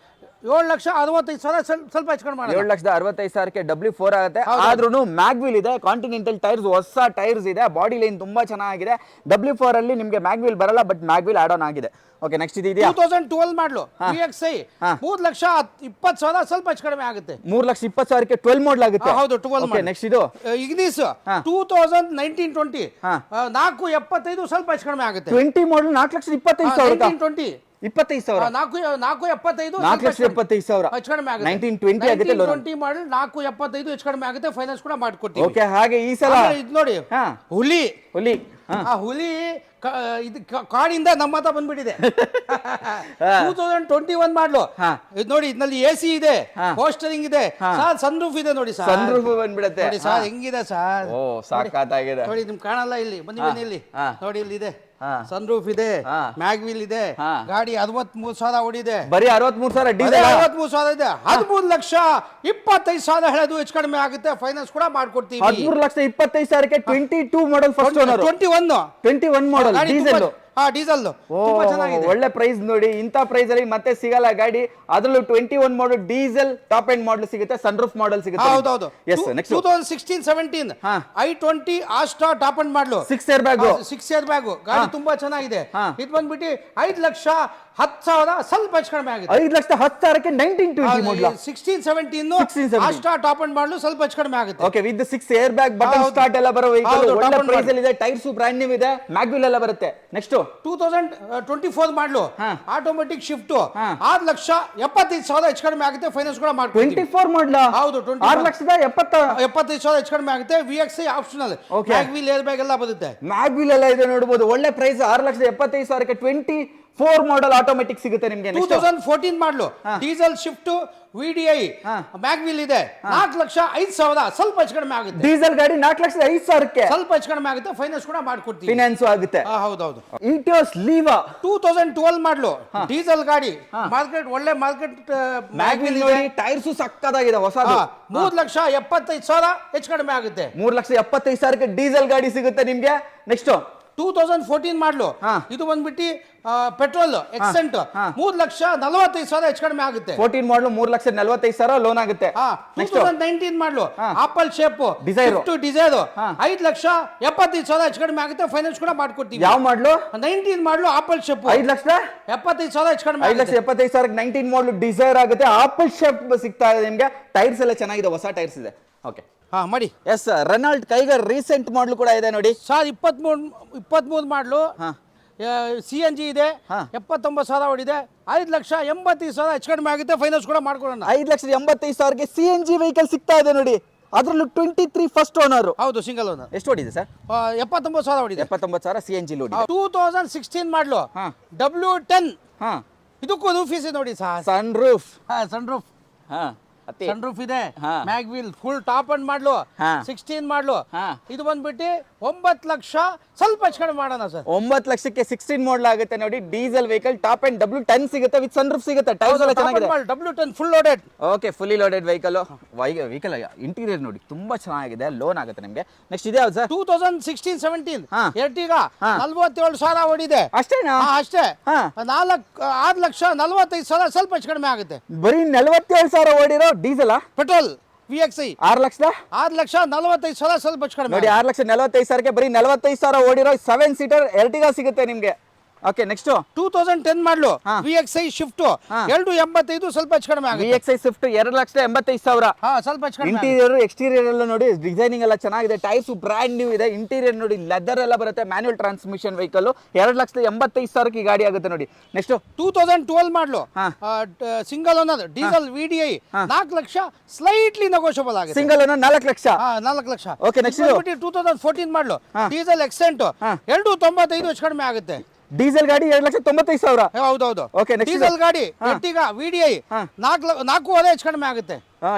7,65,000 ಸ್ವಲ್ಪ ಹೆಚ್ಚು ಕಡಿಮೆ ಮಾಡೋಣ. 7,65,000 W4 ಆಗುತ್ತೆ. ಹೌದು. ಆದ್ರೂ ಮ್ಯಾಗ್ವಿಲ್ ಇದೆ, ಕಾಂಟಿನೆಂಟಲ್ ಟೈರ್ಸ್, ಹೊಸ ಟೈರ್ಸ್ ಇದೆ, ಬಾಡಿ ಲೈನ್ ತುಂಬಾ ಚೆನ್ನಾಗಿದೆ. W4 ಅಲ್ಲಿ ನಿಮಗೆ ಮ್ಯಾಗ್ವಿಲ್ ಬರಲ್ಲ, ಬಟ್ ಮ್ಯಾಗ್ವಿಲ್ ಆಡ್ ಆನ್ ಆಗಿದೆ. ಓಕೆ ನೆಕ್ಸ್ಟ್ ಇದು ಇದೆಯಾ? 2012 ಮಾಡಲು ಹಾ. VXi ಹಾ. 3,20,000 ಸ್ವಲ್ಪ ಹೆಚ್ಚು ಕಡಿಮೆ ಆಗುತ್ತೆ. 3,20,000 12 ಮಾಡಲ್ ಆಗುತ್ತೆ. ಹೌದು 12 ಓಕೆ ನೆಕ್ಸ್ಟ್ ಇದು ಇಗ್ನಿಸ್ ಹಾ. 2019-20 ಹಾ. 475 ಸ್ವಲ್ಪ ಹೆಚ್ಚು ಕಡಿಮೆ ಆಗುತ್ತೆ. 20 ಮಾಡಲ್ 4,25,000. 1920 25,000 475 4,75,000 ಹೆಚ್ಚು ಕಡಿಮೆ ಆಗುತ್ತೆ. 1920 ಆಗುತ್ತೆ ಲೋನ್. 20 ಮಾಡಲ್ 475 ಹೆಚ್ಚು ಕಡಿಮೆ ಆಗುತ್ತೆ. ಫೈನಾನ್ಸ್ ಕೂಡ ಮಾಡ್ಕೊಡ್ತೀವಿ. ಓಕೆ ಹಾಗೆ ಈ ಸಲ ಇದು ನೋಡಿ ಹಾ ಹುಲಿ ಹುಲಿ ಹಾ ಆ ಹುಲಿ ಇದು ಕಾಡಿಂದ ನಮ್ಮ ಹತ್ರ ಬಂದ್ಬಿಟ್ಟಿದೆ. 2021 ಮಾಡಲು ಹಾ. ಇದು ನೋಡಿ, ಇದರಲ್ಲಿ AC ಇದೆ, ಹಾ. ಪೋಸ್ಟರಿಂಗ್ ಇದೆ, ಹಾ. ಸನ್ ರೂಫ್ ಇದೆ ನೋಡಿ ಸರ್. ಸನ್ ರೂಫ್ ಬಂದ್ಬಿಡುತ್ತೆ. ನೋಡಿ ಸರ್ ಹೆಂಗಿದೆ ಸರ್. ಓ ಸಾಕಾಗಿದೆ. ನೋಡಿ ನಿಮ್ಗೆ ಕಾಣಲ್ಲ ಇಲ್ಲಿ, ಬನ್ನಿ ಬನ್ನಿ ಇಲ್ಲಿ ಹಾ. ನೋಡಿ, ಇಲ್ಲಿ ಇದೆ ಹಾ. ಸನ್ ರೂಫ್ ಇದೆ, ಹಾ. ಮ್ಯಾಗ್ವಿಲ್ ಇದೆ, ಹಾ. ಗಾಡಿ 63,000 ಓಡಿದೆ. ಬರೀ 63,000 ಡೀಸೆಲ್. 63,000 ಇದೆ. 13,25,000 ಹೇಳೋದು ಹೆಚ್ಚು ಕಡಿಮೆ ಆಗುತ್ತೆ. ಫೈನಾನ್ಸ್ ಕೂಡ ಮಾಡ್ಕೊಡ್ತೀವಿ. 13,25,000 22 ಮಾಡಲ್ first owner. 21 model diesel. Diesel ತುಂಬಾ ಚೆನ್ನಾಗಿದೆ. ಒಳ್ಳೆ ಪ್ರೈಸ್ ನೋಡಿ. ಇಂತ ಪ್ರೈಸ್ ಅಲ್ಲಿ ಮತ್ತೆ ಸಿಗಲ್ಲ ಗಾಡಿ. ಅದ್ರಲ್ಲೂ 21 model diesel top end model ಸಿಗುತ್ತೆ, ಸನ್ ರೂಫ್ ಮಾಡಲ್ ಸಿಗುತ್ತೆ. ಹೌದೌದು. ಎಸ್ ನೆಕ್ಸ್ಟ್ 2016-17 ಹಾ. i20 ಆಸ್ಟಾ ಟಾಪ್ ಅಂಡ್ ಮಾಡಲು 6 ಏರ್ ಬ್ಯಾಗ್. 6 ಏರ್ ಬ್ಯಾಗ್ ಗಾಡಿ ತುಂಬಾ ಚೆನ್ನಾಗಿದೆ. ಹಾ. ಇದು ಬಂದ್ಬಿಟ್ಟು 5,10,000 ಸ್ವಲ್ಪ ಹೆಚ್ಚು ಕಡಿಮೆ ಆಗಿದೆ. 5,10,000 1920 ಮಾಡಲ್. 16-17 ಆಸ್ಟಾ ಟಾಪ್ ಅಂಡ್ ಮಾಡಲು ಸ್ವಲ್ಪ ಹೆಚ್ಚು ಕಡಿಮೆ ಆಗುತ್ತೆ. Okay with 6 air bag, button ಹೌದು. ಸ್ಟಾರ್ಟ್ ಎಲ್ಲ ಬರೋ ವೆಹಿಕಲ್. ಹೌದು, ಒಳ್ಳೆ top end ಪ್ರೈಸ್ model. ಅಲ್ಲಿ ಇದೆ. ಟೈರ್ಸ್ ಬ್ರಾಂಡ್ ನ್ಯೂ ಇದೆ, ಮ್ಯಾಗ್ವಿಲ್ ಎಲ್ಲ ಬರುತ್ತೆ. ನೆಕ್ಸ್ಟ್ 2024 ಮಾಡಲು ಹಾ. ಆಟೋಮೆಟಿಕ್ ಶಿಫ್ಟ್ ಹಾ. 6,75,000 ಹೆಚ್ಚು ಕಡಿಮೆ ಆಗುತ್ತೆ. ಫೈನಾನ್ಸ್ ಕೂಡ ಮಾಡ್ಕೊಡ್ತೀವಿ. 24 ಮಾಡಲ್. ಹೌದು, 6,70,000 75,000 ಹೆಚ್ಚು ಕಡಿಮೆ ಆಗುತ್ತೆ. VXi optional, Okay. Mag wheel air bag ಎಲ್ಲ ಬರುತ್ತೆ. ಮ್ಯಾಗ್ವಿಲ್ ಎಲ್ಲ ಇದೆ ನೋಡಬಹುದು. ಒಳ್ಳೆ ಪ್ರೈಸ್. 6,75,000 24 ಮಾಡಲ್ ಆಟೋಮೆಟಿಕ್ ಸಿಗುತ್ತೆ ನಿಮಗೆ. 2014 ಮಾಡಲು ಹಾ. ಡೀಸೆಲ್ ಶಿಫ್ಟ್ VDI ಹಾ. ಮ್ಯಾಗ್ವಿಲ್ ಇದೆ. 4,05,000 ಸ್ವಲ್ಪ ಹೆಚ್ಚು ಕಡಿಮೆ ಆಗುತ್ತೆ. ಡೀಸೆಲ್ ಗಾಡಿ 4,05,000 ಸ್ವಲ್ಪ ಹೆಚ್ಚು ಕಡಿಮೆ ಆಗುತ್ತೆ. ಫೈನಾನ್ಸ್ ಕೂಡ ಮಾಡ್ಕೊಡ್ತೀವಿ. ಫಿನಾನ್ಸ್ ಆಗುತ್ತೆ. ಹೌದೌದು. ಇಟಿಯೋಸ್ ಲೀವಾ 2012 ಮಾಡಲು ಹಾ. ಡೀಸೆಲ್ ಗಾಡಿ ಹಾ. ಒಳ್ಳೆ ಮಾರ್ಕೆಟ್ ಮ್ಯಾಗ್ವಿಲ್ ನೋಡಿ. ಟೈರ್ಸ್ ಸಕ್ಕದಾಗಿದೆ ಹೊಸದು. 3,75,000 ಹೆಚ್ಚು ಕಡಿಮೆ ಆಗುತ್ತೆ. 3,75,000 ಡೀಸೆಲ್ ಗಾಡಿ ಸಿಗುತ್ತೆ ನಿಮ್ಗೆ. ನೆಕ್ಸ್ಟ್ 2014 ಮಾಡಲು ಹಾ. ಇದು ಬಂದ್ಬಿಟ್ಟು ಪೆಟ್ರೋಲ್ ಎಕ್ಸೆಂಟ್ ಹಾ. 3,45,000 ಹೆಚ್ಚು ಕಡಿಮೆ ಆಗುತ್ತೆ. 14 ಮಾಡಲು 3,40,000 ಲೋನ್ ಆಗುತ್ತೆ. ನೆಕ್ಸ್ಟ್ 2019 ಮಾಡಲು ಹಾ. Apple shape Dzire. ಡಿಸೈರ್ ಹಾ. 5,75,000 ಹೆಚ್ಚು ಕಡಿಮೆ ಆಗುತ್ತೆ. ಫೈನಾನ್ಸ್ ಕೂಡ ಮಾಡ್ಕೊಡ್ತೀವಿ. ಯಾವ ಮಾಡಲು? 19 ಮಾಡಲು ಆಪಲ್ ಶೇಪ್ 5,75,000 ಹೆಚ್ಚು ಕಡಿಮೆ ಆಗುತ್ತೆ. 5,75,000 19 ಮಾಡಲು ಡಿಸೈರ್ ಆಗುತ್ತೆ. ಆಪಲ್ ಶೇಪ್ ಸಿಗ್ತಾ ಇದೆ ನಿಮ್ಗೆ. ಟೈರ್ಸ್ ಎಲ್ಲ ಚೆನ್ನಾಗಿದೆ, ಹೊಸ ಟೈರ್ಸ್ ಇದೆ. ಓಕೆ ಹಾ ಮಾಡಿ. ಎಸ್ ರೆನಾಲ್ಟ್ ಕೈಗರ್ ರೀಸೆಂಟ್ ಮಾಡಲು ಕೂಡ ಇದೆ ನೋಡಿ. ಸರ್ 23 ಮಾಡಲು ಹಾ. CNG ಇದೆ. ಹಾ. 79,000 ಹೊಡಿದೆ. 5,85,000 ಹೆಚ್ಚು ಕಡಿಮೆ ಆಗುತ್ತೆ. ಫೈನಾನ್ಸ್ ಕೂಡ ಮಾಡ್ಕೊಡೋಣ. 5,85,000 CNG ವೆಹಿಕಲ್ ಸಿಗ್ತಾ ಇದೆ ನೋಡಿ. ಅದ್ರಲ್ಲೂ 23 ಫಸ್ಟ್ ಓನರ್. ಹೌದು, ಸಿಂಗಲ್ ಓನರ್. ಎಷ್ಟು ಹೊಡಿದೆ ಸರ್? 79,000 ಹೊಡಿದೆ. 79,000 CNG ಲೋಡಿ. 2016 ಮಾಡಲು ಹಾ. W10 ಹಾ ಇದಕ್ಕೂ ರೂಫೀಸ್ ನೋಡಿ sir. Sun roof. Sun roof ಹಾ ಅತಿ ಸನ್ ರೂಫ್ ಇದೆ. ಹಾ. ಮ್ಯಾಗ್ವಿಲ್ ಫುಲ್ ಟಾಪ್ ಅಂಡ್ ಮಾಡಲು ಹಾ. 16 ಮಾಡಲು ಹಾ. ಇದು ಬಂದ್ಬಿಟ್ಟು 9 ಲಕ್ಷ ಸ್ವಲ್ಪ ಹೆಚ್ಚು ಕಡಿಮೆ ಮಾಡೋಣ ಸರ್. 9 ಲಕ್ಷಕ್ಕೆ 16 ಮಾಡಲ್ ಆಗುತ್ತೆ ನೋಡಿ. Diesel vehicle top and W10 ಸಿಗುತ್ತೆ ವಿತ್ ಸನ್ ರೂಫ್ ಸಿಗುತ್ತೆ. ಟೈರ್ಸ್ ಎಲ್ಲ ಚೆನ್ನಾಗಿದೆ. W10 full loaded. Okay fully loaded vehicle. Interior ನೋಡಿ ತುಂಬಾ ಚೆನ್ನಾಗಿದೆ. ಲೋನ್ ಆಗುತ್ತೆ ನಿಮಗೆ. ನೆಕ್ಸ್ಟ್ ಇದೆ ಯಾವ್ದು ಸರ್? 2016-17 ಹಾ. Ertiga ಹಾ. 47,000 ಓಡಿದೆ. ಅಷ್ಟೇನಾ? ಅಷ್ಟೇ. ಹಾ. 6,45,000 ಸ್ವಲ್ಪ ಹೆಚ್ಚು ಕಡಿಮೆ ಆಗುತ್ತೆ. ಬರೀ 47,000 ಓಡಿರೋ ಡೀಸೆಲ್ ಪೆಟ್ರೋಲ್ VXi 6 ಲಕ್ಷ 6,45,000 ಸ್ವಲ್ಪ ಹೆಚ್ಚು ಕಡಿಮೆ ನೋಡಿ. 6,45,000 ಬರೀ 45,000 ಓಡಿರೋ 7 ಸೀಟರ್ ಎರ್ಟಿಗಾ ಸಿಗುತ್ತೆ ನಿಮ್ಗೆ. ಓಕೆ ನೆಕ್ಸ್ಟ್ 2010 ಮಾಡಲು ಹಾ. VXI ಶಿಫ್ಟ್ 285 ಸ್ವಲ್ಪ ಹೆಚ್ಚು ಕಡಿಮೆ ಆಗುತ್ತೆ. VXI Swift 2,85,000. ಹಾ ಸ್ವಲ್ಪ ಹೆಚ್ಚು ಕಡಿಮೆ ಇಂಟೀರಿಯರ್ ಎಕ್ಸ್ಟೀರಿಯರ್ ಎಲ್ಲ ನೋಡಿ ಡಿಸೈನಿಂಗ್ ಎಲ್ಲ ಚೆನ್ನಾಗಿದೆ. ಟೈರ್ಸ್ ಬ್ರ್ಯಾಂಡ್ ನ್ಯೂ ಇದೆ. ಇಂಟೀರಿಯರ್ ನೋಡಿ ಲೆದರ್ ಎಲ್ಲ ಬರುತ್ತೆ. ಮ್ಯಾನ್ಯುವಲ್ ಟ್ರಾನ್ಸ್ಮಿಷನ್ ವೆಹಿಕಲ್ 2,85,000 ಈ ಗಾಡಿ ಆಗುತ್ತೆ ನೋಡಿ. ನೆಕ್ಸ್ಟ್ 2012 ಮಾಡಲು ಹಾ. Single owner diesel VDI 4 lakh slightly negotiable ಆಗುತ್ತೆ. Single owner 4 lakh. 4 lakh. Okay, next. 2014 ಮಾಡಲು ಹಾ. ಡೀಸೆಲ್ ಎಕ್ಸೆಂಟ್ 295 ಹೆಚ್ಚು ಕಡಿಮೆ ಆಗುತ್ತೆ. ಡೀಸೆಲ್ ಗಾಡಿ 2,95,000. ಹೌದೌದು. Okay, next. ಡೀಸೆಲ್ ಗಾಡಿ ಹಾ. ಎರ್ಟಿಗಾ VDI ಹಾ. 4.5 ಹೆಚ್ಚು ಕಡಿಮೆ ಆಗುತ್ತೆ.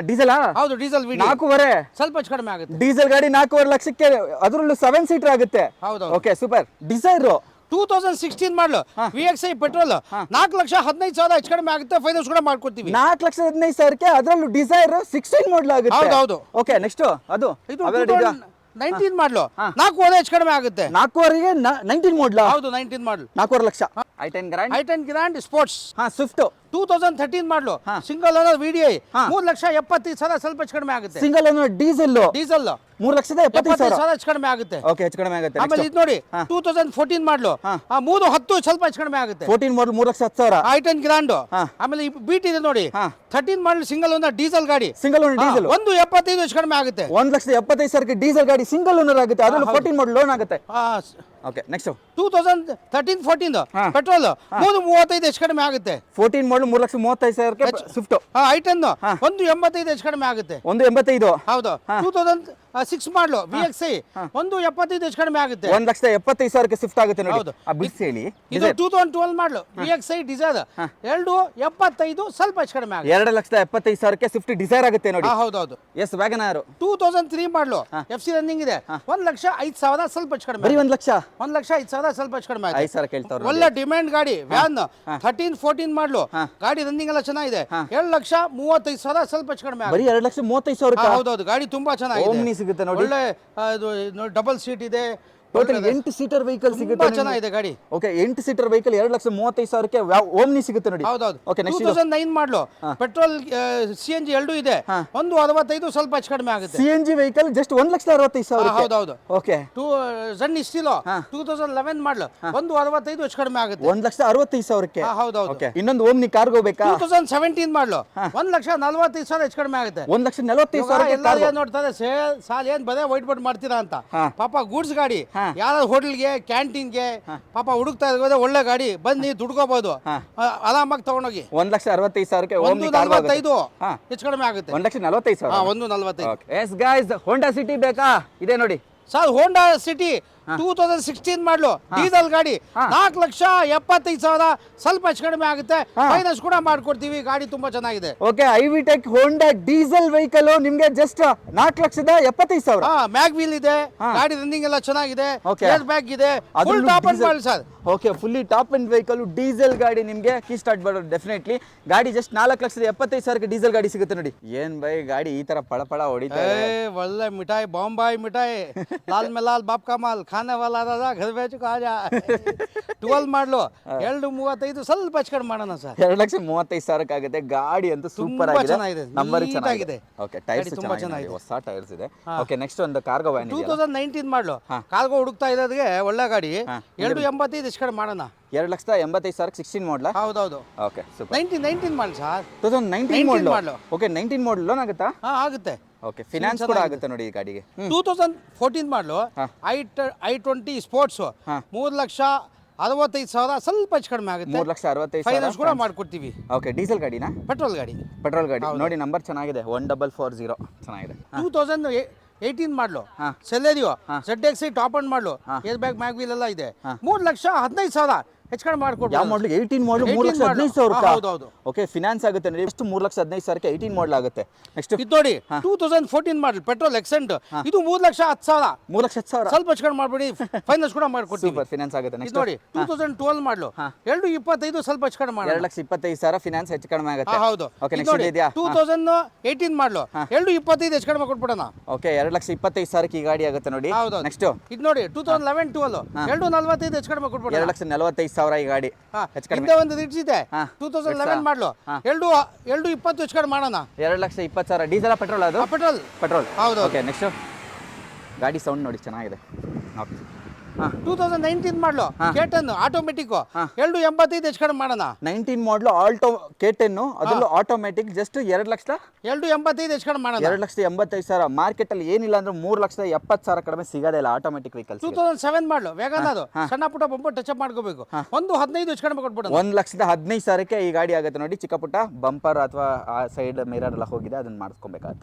ಡೀಸೆಲ್ ಹೌದು ಡೀಸೆಲ್ VDI 4.5. ಸ್ವಲ್ಪ ಹೆಚ್ಚು ಕಡಿಮೆ ಆಗುತ್ತೆ. ಡೀಸೆಲ್ ಗಾಡಿ 4.5 ಲಕ್ಷಕ್ಕೆ ಅದರಲ್ಲೂ 7 ಸೀಟರ್ ಆಗುತ್ತೆ. ಹೌದು. Okay super. ಡಿಸೈರ್ 2016 ಮಾಡಲು VXI ಪೆಟ್ರೋಲ್ 4,15,000 ಹೆಚ್ಚು ಕಡಿಮೆ ಆಗುತ್ತೆ. ಫೈನಾನ್ಸ್ ಕೂಡ ಮಾಡ್ಕೊಡ್ತೀವಿ. 4,15,000ಕ್ಕೆ ಅದರಲ್ಲೂ ಡಿಸೈರ್ 16 ಮಾಡಲ್ ಆಗುತ್ತೆ. ಹೌದು. ಓಕೆ ನೆಕ್ಸ್ಟ್ ಅದು ಇದು ಅವೆರಡು ಇದೆಯಾ? 19 ಮಾಡಲು ಹಾ. 4.5 ಹೆಚ್ಚು ಕಡಿಮೆ ಆಗುತ್ತೆ. 4.5ಗೆ 19 ಮಾಡಲ್. ಹೌದು 19 ಮಾಡಲು 4.5 lakh. i10 grand. i10 grand sports Swift 2013 ಮಾಡಲು ಹಾ. ಸಿಂಗಲ್ ಓನರ್ VDI ಹಾ. 3,75,000 ಸ್ವಲ್ಪ ಹೆಚ್ಚು ಕಡಿಮೆ ಆಗುತ್ತೆ. Single owner diesel diesel 3,75,000. ಹೆಚ್ಚು ಕಡಿಮೆ ಆಗುತ್ತೆ. ಓಕೆ ಹೆಚ್ಚು ಕಡಿಮೆ ಆಗುತ್ತೆ. ಆಮೇಲೆ ಇದು ನೋಡಿ ಹಾ. 2014 ಮಾಡಲು ಹಾ. 310 ಸ್ವಲ್ಪ ಹೆಚ್ಚು ಕಡಿಮೆ ಆಗುತ್ತೆ. 14 ಮಾಡಲ್ 3,10,000. i10 ಗ್ರ್ಯಾಂಡ್ ಹಾ. ಆಮೇಲೆ ಬೀಟ್ ಇದೆ ನೋಡಿ ಹಾ. 13 ಮಾಡಲು ಸಿಂಗಲ್ ಓನರ್ ಡೀಸೆಲ್ ಗಾಡಿ ಸಿಂಗಲ್ ಓನರ್ ಡೀಸೆಲ್ 175 ಹೆಚ್ಚು ಕಡಿಮೆ ಆಗುತ್ತೆ. 1,75,000ಕ್ಕೆ ಡೀಸೆಲ್ ಗಾಡಿ ಸಿಂಗಲ್ ಓನರ್ ಆಗುತ್ತೆ. ಅದರಲ್ಲೂ 14 ಮಾಡಲ್ ಲೋನ್ ಆಗುತ್ತೆ. ಓಕೆ ನೆಕ್ಸ್ಟ್ 2013-14 ಹಾ. ಪೆಟ್ರೋಲ್ 335 ಹೆಚ್ಚು ಕಡಿಮೆ ಆಗುತ್ತೆ. 14 ಮಾಡಲ್ 3,35,000ಕ್ಕೆ ಸ್ವಿಫ್ಟ್ i10 ಹಾ. 185 ಹೆಚ್ಚು ಕಡಿಮೆ ಆಗುತ್ತೆ. 185. ಹೌದು. ಹಾ. 2006 ಮಾಡಲು VXI 175 ಹೆಚ್ಚು ಕಡಿಮೆ ಆಗುತ್ತೆ. 1,75,000ಕ್ಕೆ ಸ್ವಿಫ್ಟ್ ಆಗುತ್ತೆ ನೋಡಿ. ಹೌದು. ಆ ಬಿಡ್ಸಿ ಹೇಳಿ. ಇದು 2012 ಮಾಡಲು VXI ಡಿಸೈರ್ 275 ಸ್ವಲ್ಪ ಹೆಚ್ಚು ಕಡಿಮೆ ಆಗುತ್ತೆ. 2,75,000ಕ್ಕೆ ಸ್ವಿಫ್ಟ್ ಡಿಸೈರ್ ಆಗುತ್ತೆ ನೋಡಿ. ಹೌದೌದು. ಎಸ್ ವ್ಯಾಗನಾರ್ 2003 ಮಾಡಲು FC ರನ್ನಿಂಗ್ ಇದೆ 1,05,000 ಸ್ವಲ್ಪ ಹೆಚ್ಚು ಕಡಿಮೆ. ಬರೀ 1 ಲಕ್ಷ. 1,05,000 ಸ್ವಲ್ಪ ಹೆಚ್ಚು ಕಡಿಮೆ ಆಗುತ್ತೆ. 5,000 ಕೇಳ್ತಾವ್ರೆ. ಒಳ್ಳೆ ಡಿಮ್ಯಾಂಡ್ ಗಾಡಿ ವ್ಯಾನ್ 13-14 ಮಾಡಲು ಗಾಡಿ ರನ್ನಿಂಗ್ ಎಲ್ಲ ಚೆನ್ನಾಗಿದೆ. 7,35,000 ಸ್ವಲ್ಪ ಹೆಚ್ಚು ಕಡಿಮೆ ಆಗುತ್ತೆ. ಬರೀ 2,35,000. ಹೌದೌದು ಗಾಡಿ ತುಂಬಾ ಚೆನ್ನಾಗಿದೆ. ಓಮ್ನಿ ಸಿಗುತ್ತೆ ನೋಡಿ. ಒಳ್ಳೆ ಡಬಲ್ ಸೀಟ್ ಇದೆ. ಟೋಟಲ್ 8 ಸೀಟರ್ ವೆಹಿಕಲ್ ಸಿಗುತ್ತೆ. ತುಂಬಾ ಚೆನ್ನಾಗಿದೆ ಗಾಡಿ. ಓಕೆ 8 ಸೀಟರ್ ವೆಹಿಕಲ್ 2,35,000ಕ್ಕೆ ಓಮ್ನಿ ಸಿಗುತ್ತೆ ನೋಡಿ. ಹೌದೌದು. ಓಕೆ ನೆಕ್ಸ್ಟ್ 2009 ಮಾಡಲು ಪೆಟ್ರೋಲ್ CNG ಎರಡೂ ಇದೆ 165 ಸ್ವಲ್ಪ ಹೆಚ್ಚು ಕಡಿಮೆ ಆಗುತ್ತೆ. CNG vehicle just 1,65,000. ಹೌದೌದು. ಓಕೆ ಜನ್ ಇಸ್ಟಿಲೋ 2011 ಮಾಡಲು 165 ಹೆಚ್ಚು ಕಡಿಮೆ ಆಗುತ್ತೆ. 1,65,000ಕ್ಕೆ. ಹೌದೌದು. ಓಕೆ ಇನ್ನೊಂದು ಓಮ್ನಿ ಕಾರ್ಗೋ ಬೇಕಾ? 2017 ಮಾಡಲು 1,45,000 ಹೆಚ್ಚು ಕಡಿಮೆ ಆಗುತ್ತೆ. 1,45,000 ಎಲ್ಲರೂ ಏನ್ ನೋಡ್ತಾರೆ ಸಾಲ್ ಏನ್ ಬದೇ ವೈಟ್ ಬೋರ್ಡ್ ಮಾಡ್ತೀರಾ ಅಂತ. ಪಾಪ ಗೂಡ್ಸ್ ಗಾಡಿ ಯಾರ ಹೋಟೆಲ್ಗೆ ಕ್ಯಾಂಟೀನ್ಗೆ ಪಾಪ ಹುಡುಕ್ತಾ ಇರೋದೇ ಒಳ್ಳೆ ಗಾಡಿ ಬನ್ನಿ ದುಡ್ಕೋಬಹುದು. ಆರಾಮಾಗಿ ತಗೊಂಡೋಗಿ 1,65,000ಕ್ಕೆ ಓಮ್ನಿ ಕಾರ್ಗೋ 145 ಹೆಚ್ಚು ಕಡಿಮೆ ಆಗುತ್ತೆ. 1,45,000. 145. ಎಸ್ ಗೈಸ್ ಹೋಂಡಾ ಸಿಟಿ ಬೇಕಾ? ಇದೆ ನೋಡಿ ಸರ್ ಹೋಂಡಾ ಸಿಟಿ 2016 ಮಾಡಲು ಡೀಸೆಲ್ ಗಾಡಿ 4,75,000 ಸ್ವಲ್ಪ ಹೆಚ್ಚು ಕಡಿಮೆ ಆಗುತ್ತೆ. ಫೈನಾನ್ಸ್ ಕೂಡ ಮಾಡ್ಕೊಡ್ತೀವಿ. ಗಾಡಿ ತುಂಬಾ ಚೆನ್ನಾಗಿದೆ. ಓಕೆ ಐವಿಟೆಕ್ ಹೋಂಡಾ ಡೀಸೆಲ್ ವೆಹಿಕಲ್ ನಿಮ್ಗೆ ಜಸ್ಟ್ 4,75,000. ಮ್ಯಾಗ್ ವೀಲ್ ಇದೆ. ಗಾಡಿ ರನ್ನಿಂಗ್ ಎಲ್ಲ ಚೆನ್ನಾಗಿದೆ. ಏರ್ ಬ್ಯಾಗ್ ಇದೆ. ಫುಲ್ ಟಾಪ್ ಅಂಡ್ ಮಾಡಿ sir. Okay fully top and vehicle diesel ಗಾಡಿ ನಿಮ್ಗೆ ಕೀ ಸ್ಟಾರ್ಟ್ ಮಾಡೋದು ಡೆಫಿನೆಟ್ಲಿ. ಗಾಡಿ ಜಸ್ಟ್ 4,75,000ಕ್ಕೆ ಡೀಸೆಲ್ ಗಾಡಿ ಸಿಗುತ್ತೆ ನೋಡಿ. ಏನ್ ಬೈ ಗಾಡಿ ಈ ತರ ಪಳಪಳ ಹೊಡಿತಾ ಇದೆ. ಒಳ್ಳೆ ಮಿಠಾಯಿ ಬಾಂಬಾಯಿ ಮಿಠಾಯಿ ಲಾಲ್ ಮೆಲಾಲ್ ಬಾಪ್ ಕಮಾಲ್ ಖಾನೆ ವಾಲಾ ರಾಜಾ ಘರ್ ಬೇಚು ಕಾಜಾ 12 ಮಾಡಲು 235 ಸ್ವಲ್ಪ ಹೆಚ್ಚು ಕಡಿಮೆ ಮಾಡೋಣ ಸರ್. 2,35,000 ಆಗುತ್ತೆ. ಗಾಡಿ ಅಂತೂ ಸೂಪರ್ ತುಂಬಾ ಆಗಿದೆ. ಚೆನ್ನಾಗಿದೆ. ನಂಬರ್ ನೀಟ್ ಚೆನ್ನಾಗಿದೆ. ಓಕೆ ಟೈರ್ಸ್ ತುಂಬಾ ಚೆನ್ನಾಗಿದೆ. ಹೊಸ ಟೈರ್ಸ್ ಇದೆ. ಓಕೆ ನೆಕ್ಸ್ಟ್ ಒಂದು ಕಾರ್ಗೋ ವ್ಯಾನ್ ಇದೆ. 2019 ಮಾಡಲು ಕಾರ್ಗೋ ಹುಡುಕ್ತಾ ಇರೋದಕ್ಕೆ ಒಳ್ಳೆ ಗಾಡಿ 285 ಹೆಚ್ಚು ಕಡಿಮೆ ಮಾಡೋಣ. 2,85,000 16 ಮಾಡಲ. ಹೌದೌದು. Okay super. 19 model sir. 2019 ಮಾಡಲು. ಓಕೆ 19 ಮಾಡಲ್ ಲೋನ್ ಆಗುತ್ತಾ? ಆಗುತ್ತೆ. ಓಕೆ ಫಿನಾನ್ಸ್ ಕೂಡ ಆಗುತ್ತೆ ನೋಡಿ ಈ ಗಾಡಿಗೆ. 2014 ಮಾಡಲು i20 ಸ್ಪೋರ್ಟ್ಸ್ 3,65,000 ಸ್ವಲ್ಪ ಹೆಚ್ಚು ಕಡಿಮೆ ಆಗುತ್ತೆ. 3,65,000 ಫೈನಾನ್ಸ್ ಕೂಡ ಮಾಡ್ಕೊಡ್ತೀವಿ. ಓಕೆ ಡೀಸೆಲ್ ಗಾಡಿನಾ? ಪೆಟ್ರೋಲ್ ಗಾಡಿ. ಪೆಟ್ರೋಲ್ ಗಾಡಿ ನೋಡಿ ನಂಬರ್ ಚೆನ್ನಾಗಿದೆ 1440 ಚೆನ್ನಾಗಿದೆ. 2018 model Celerio ZXi top end model airbag mag wheel ಎಲ್ಲ ಇದೆ 3,15,000 ಹೆಚ್ಚು ಕಡಿಮೆ ಮಾಡ್ಕೊಡ್ತೀವಿ. ಯಾವ ಮಾಡಲ್? 18 ಮಾಡಲ್ 3,15,000. ಹೌದೌದು. ಓಕೆ ಫಿನಾನ್ಸ್ ಆಗುತ್ತೆ ನೋಡಿ. ಎಷ್ಟು 3,15,000ಕ್ಕೆ 18 ಮಾಡಲ್ ಆಗುತ್ತೆ. ನೆಕ್ಸ್ಟ್ ಇದು ನೋಡಿ 2014 ಮಾಡಲ್ ಪೆಟ್ರೋಲ್ ಎಕ್ಸೆಂಟ್ ಇದು 3,10,000. 3,10,000 ಸ್ವಲ್ಪ ಹೆಚ್ಚು ಕಡಿಮೆ ಮಾಡ್ಬಿಡಿ. ಫೈನಾನ್ಸ್ ಕೂಡ ಮಾಡ್ಕೊಡ್ತೀವಿ. ಸೂಪರ್ ಫಿನಾನ್ಸ್ ಆಗುತ್ತೆ. ಇದು ನೆಕ್ಸ್ಟ್ ನೋಡಿ 2012 ಮಾಡಲು 225 ಸ್ವಲ್ಪ ಹೆಚ್ಚು ಕಡಿಮೆ ಮಾಡೋಣ. 2,25,000 ಫಿನಾನ್ಸ್ ಹೆಚ್ಚು ಕಡಿಮೆ ಆಗುತ್ತೆ. ಹೌದು. ಓಕೆ ನೆಕ್ಸ್ಟ್ ಇದೆಯಾ? 2018 ಮಾಡಲು 225 ಹೆಚ್ಚು ಕಡಿಮೆ ಕೊಟ್ಬಿಡೋಣ. ಓಕೆ 2,25,000ಕ್ಕೆ ಈ ಗಾಡಿ ಆಗುತ್ತೆ ನೋಡಿ. ಹೌದು. ನೆಕ್ಸ್ಟ್ ಇದು ನೋಡಿ 2011-12 245 ಹೆಚ್ಚು ಕಡಿಮೆ ಕೊಟ್ಬಿಡೋಣ. 2,45,000 ಈ ಗಾಡಿ ಹೆಚ್ಚು ಕಡಿಮೆ. ಹಿಂದೆ ಒಂದು ರಿಡ್ಜ್ ಇದೆ 2011 ಮಾಡಲು 220 ಹೆಚ್ಚು ಕಡಿಮೆ ಮಾಡೋಣ. 2,20,000 ಡೀಸೆಲ್ ಪೆಟ್ರೋಲ್? ಅದು ಪೆಟ್ರೋಲ್. ಪೆಟ್ರೋಲ್. ಹೌದು. ಓಕೆ ನೆಕ್ಸ್ಟ್ ಗಾಡಿ ಸೌಂಡ್ ನೋಡಿ ಚೆನ್ನಾಗಿದೆ. 2019 ಮಾಡಲು K10 ಆಟೋಮೆಟಿಕ್ 285 ಹೆಚ್ಚು ಕಡಿಮೆ ಮಾಡೋಣ. 19 ಮಾಡಲು ಆಲ್ಟೋ K10 ಅದರಲ್ಲೂ ಆಟೋಮೆಟಿಕ್ ಜಸ್ಟ್ 2,85,000 ಹೆಚ್ಚು ಕಡಿಮೆ ಮಾಡೋಣ. 2,85,000 ಮಾರ್ಕೆಟ್ ಅಲ್ಲಿ ಏನಿಲ್ಲ ಅಂದ್ರೆ 3,70,000 ಕಡಿಮೆ ಸಿಗೋದೇ ಇಲ್ಲ ಆಟೋಮೆಟಿಕ್ ವೆಹಿಕಲ್ಸ್. 2007 ಮಾಡಲು ವೇಗನ್ ಅದು ಸಣ್ಣ ಪುಟ್ಟ ಬಂಪರ್ ಟಚ್ ಅಪ್ ಮಾಡ್ಕೋಬೇಕು. 1,15,000 ಹೆಚ್ಚು ಕಡಿಮೆ ಕೊಟ್ಬಿಡೋಣ. 1,15,000 ಈ ಗಾಡಿ ಆಗುತ್ತೆ ನೋಡಿ. ಚಿಕ್ಕ ಪುಟ್ಟ ಬಂಪರ್ ಅಥವಾ ಆ ಸೈಡ್ ಮಿರರ್ ಎಲ್ಲ ಹೋಗಿದೆ ಅದನ್ನ ಮಾಡಿಸ್ಕೊಬೇಕಾಗತ್ತೆ.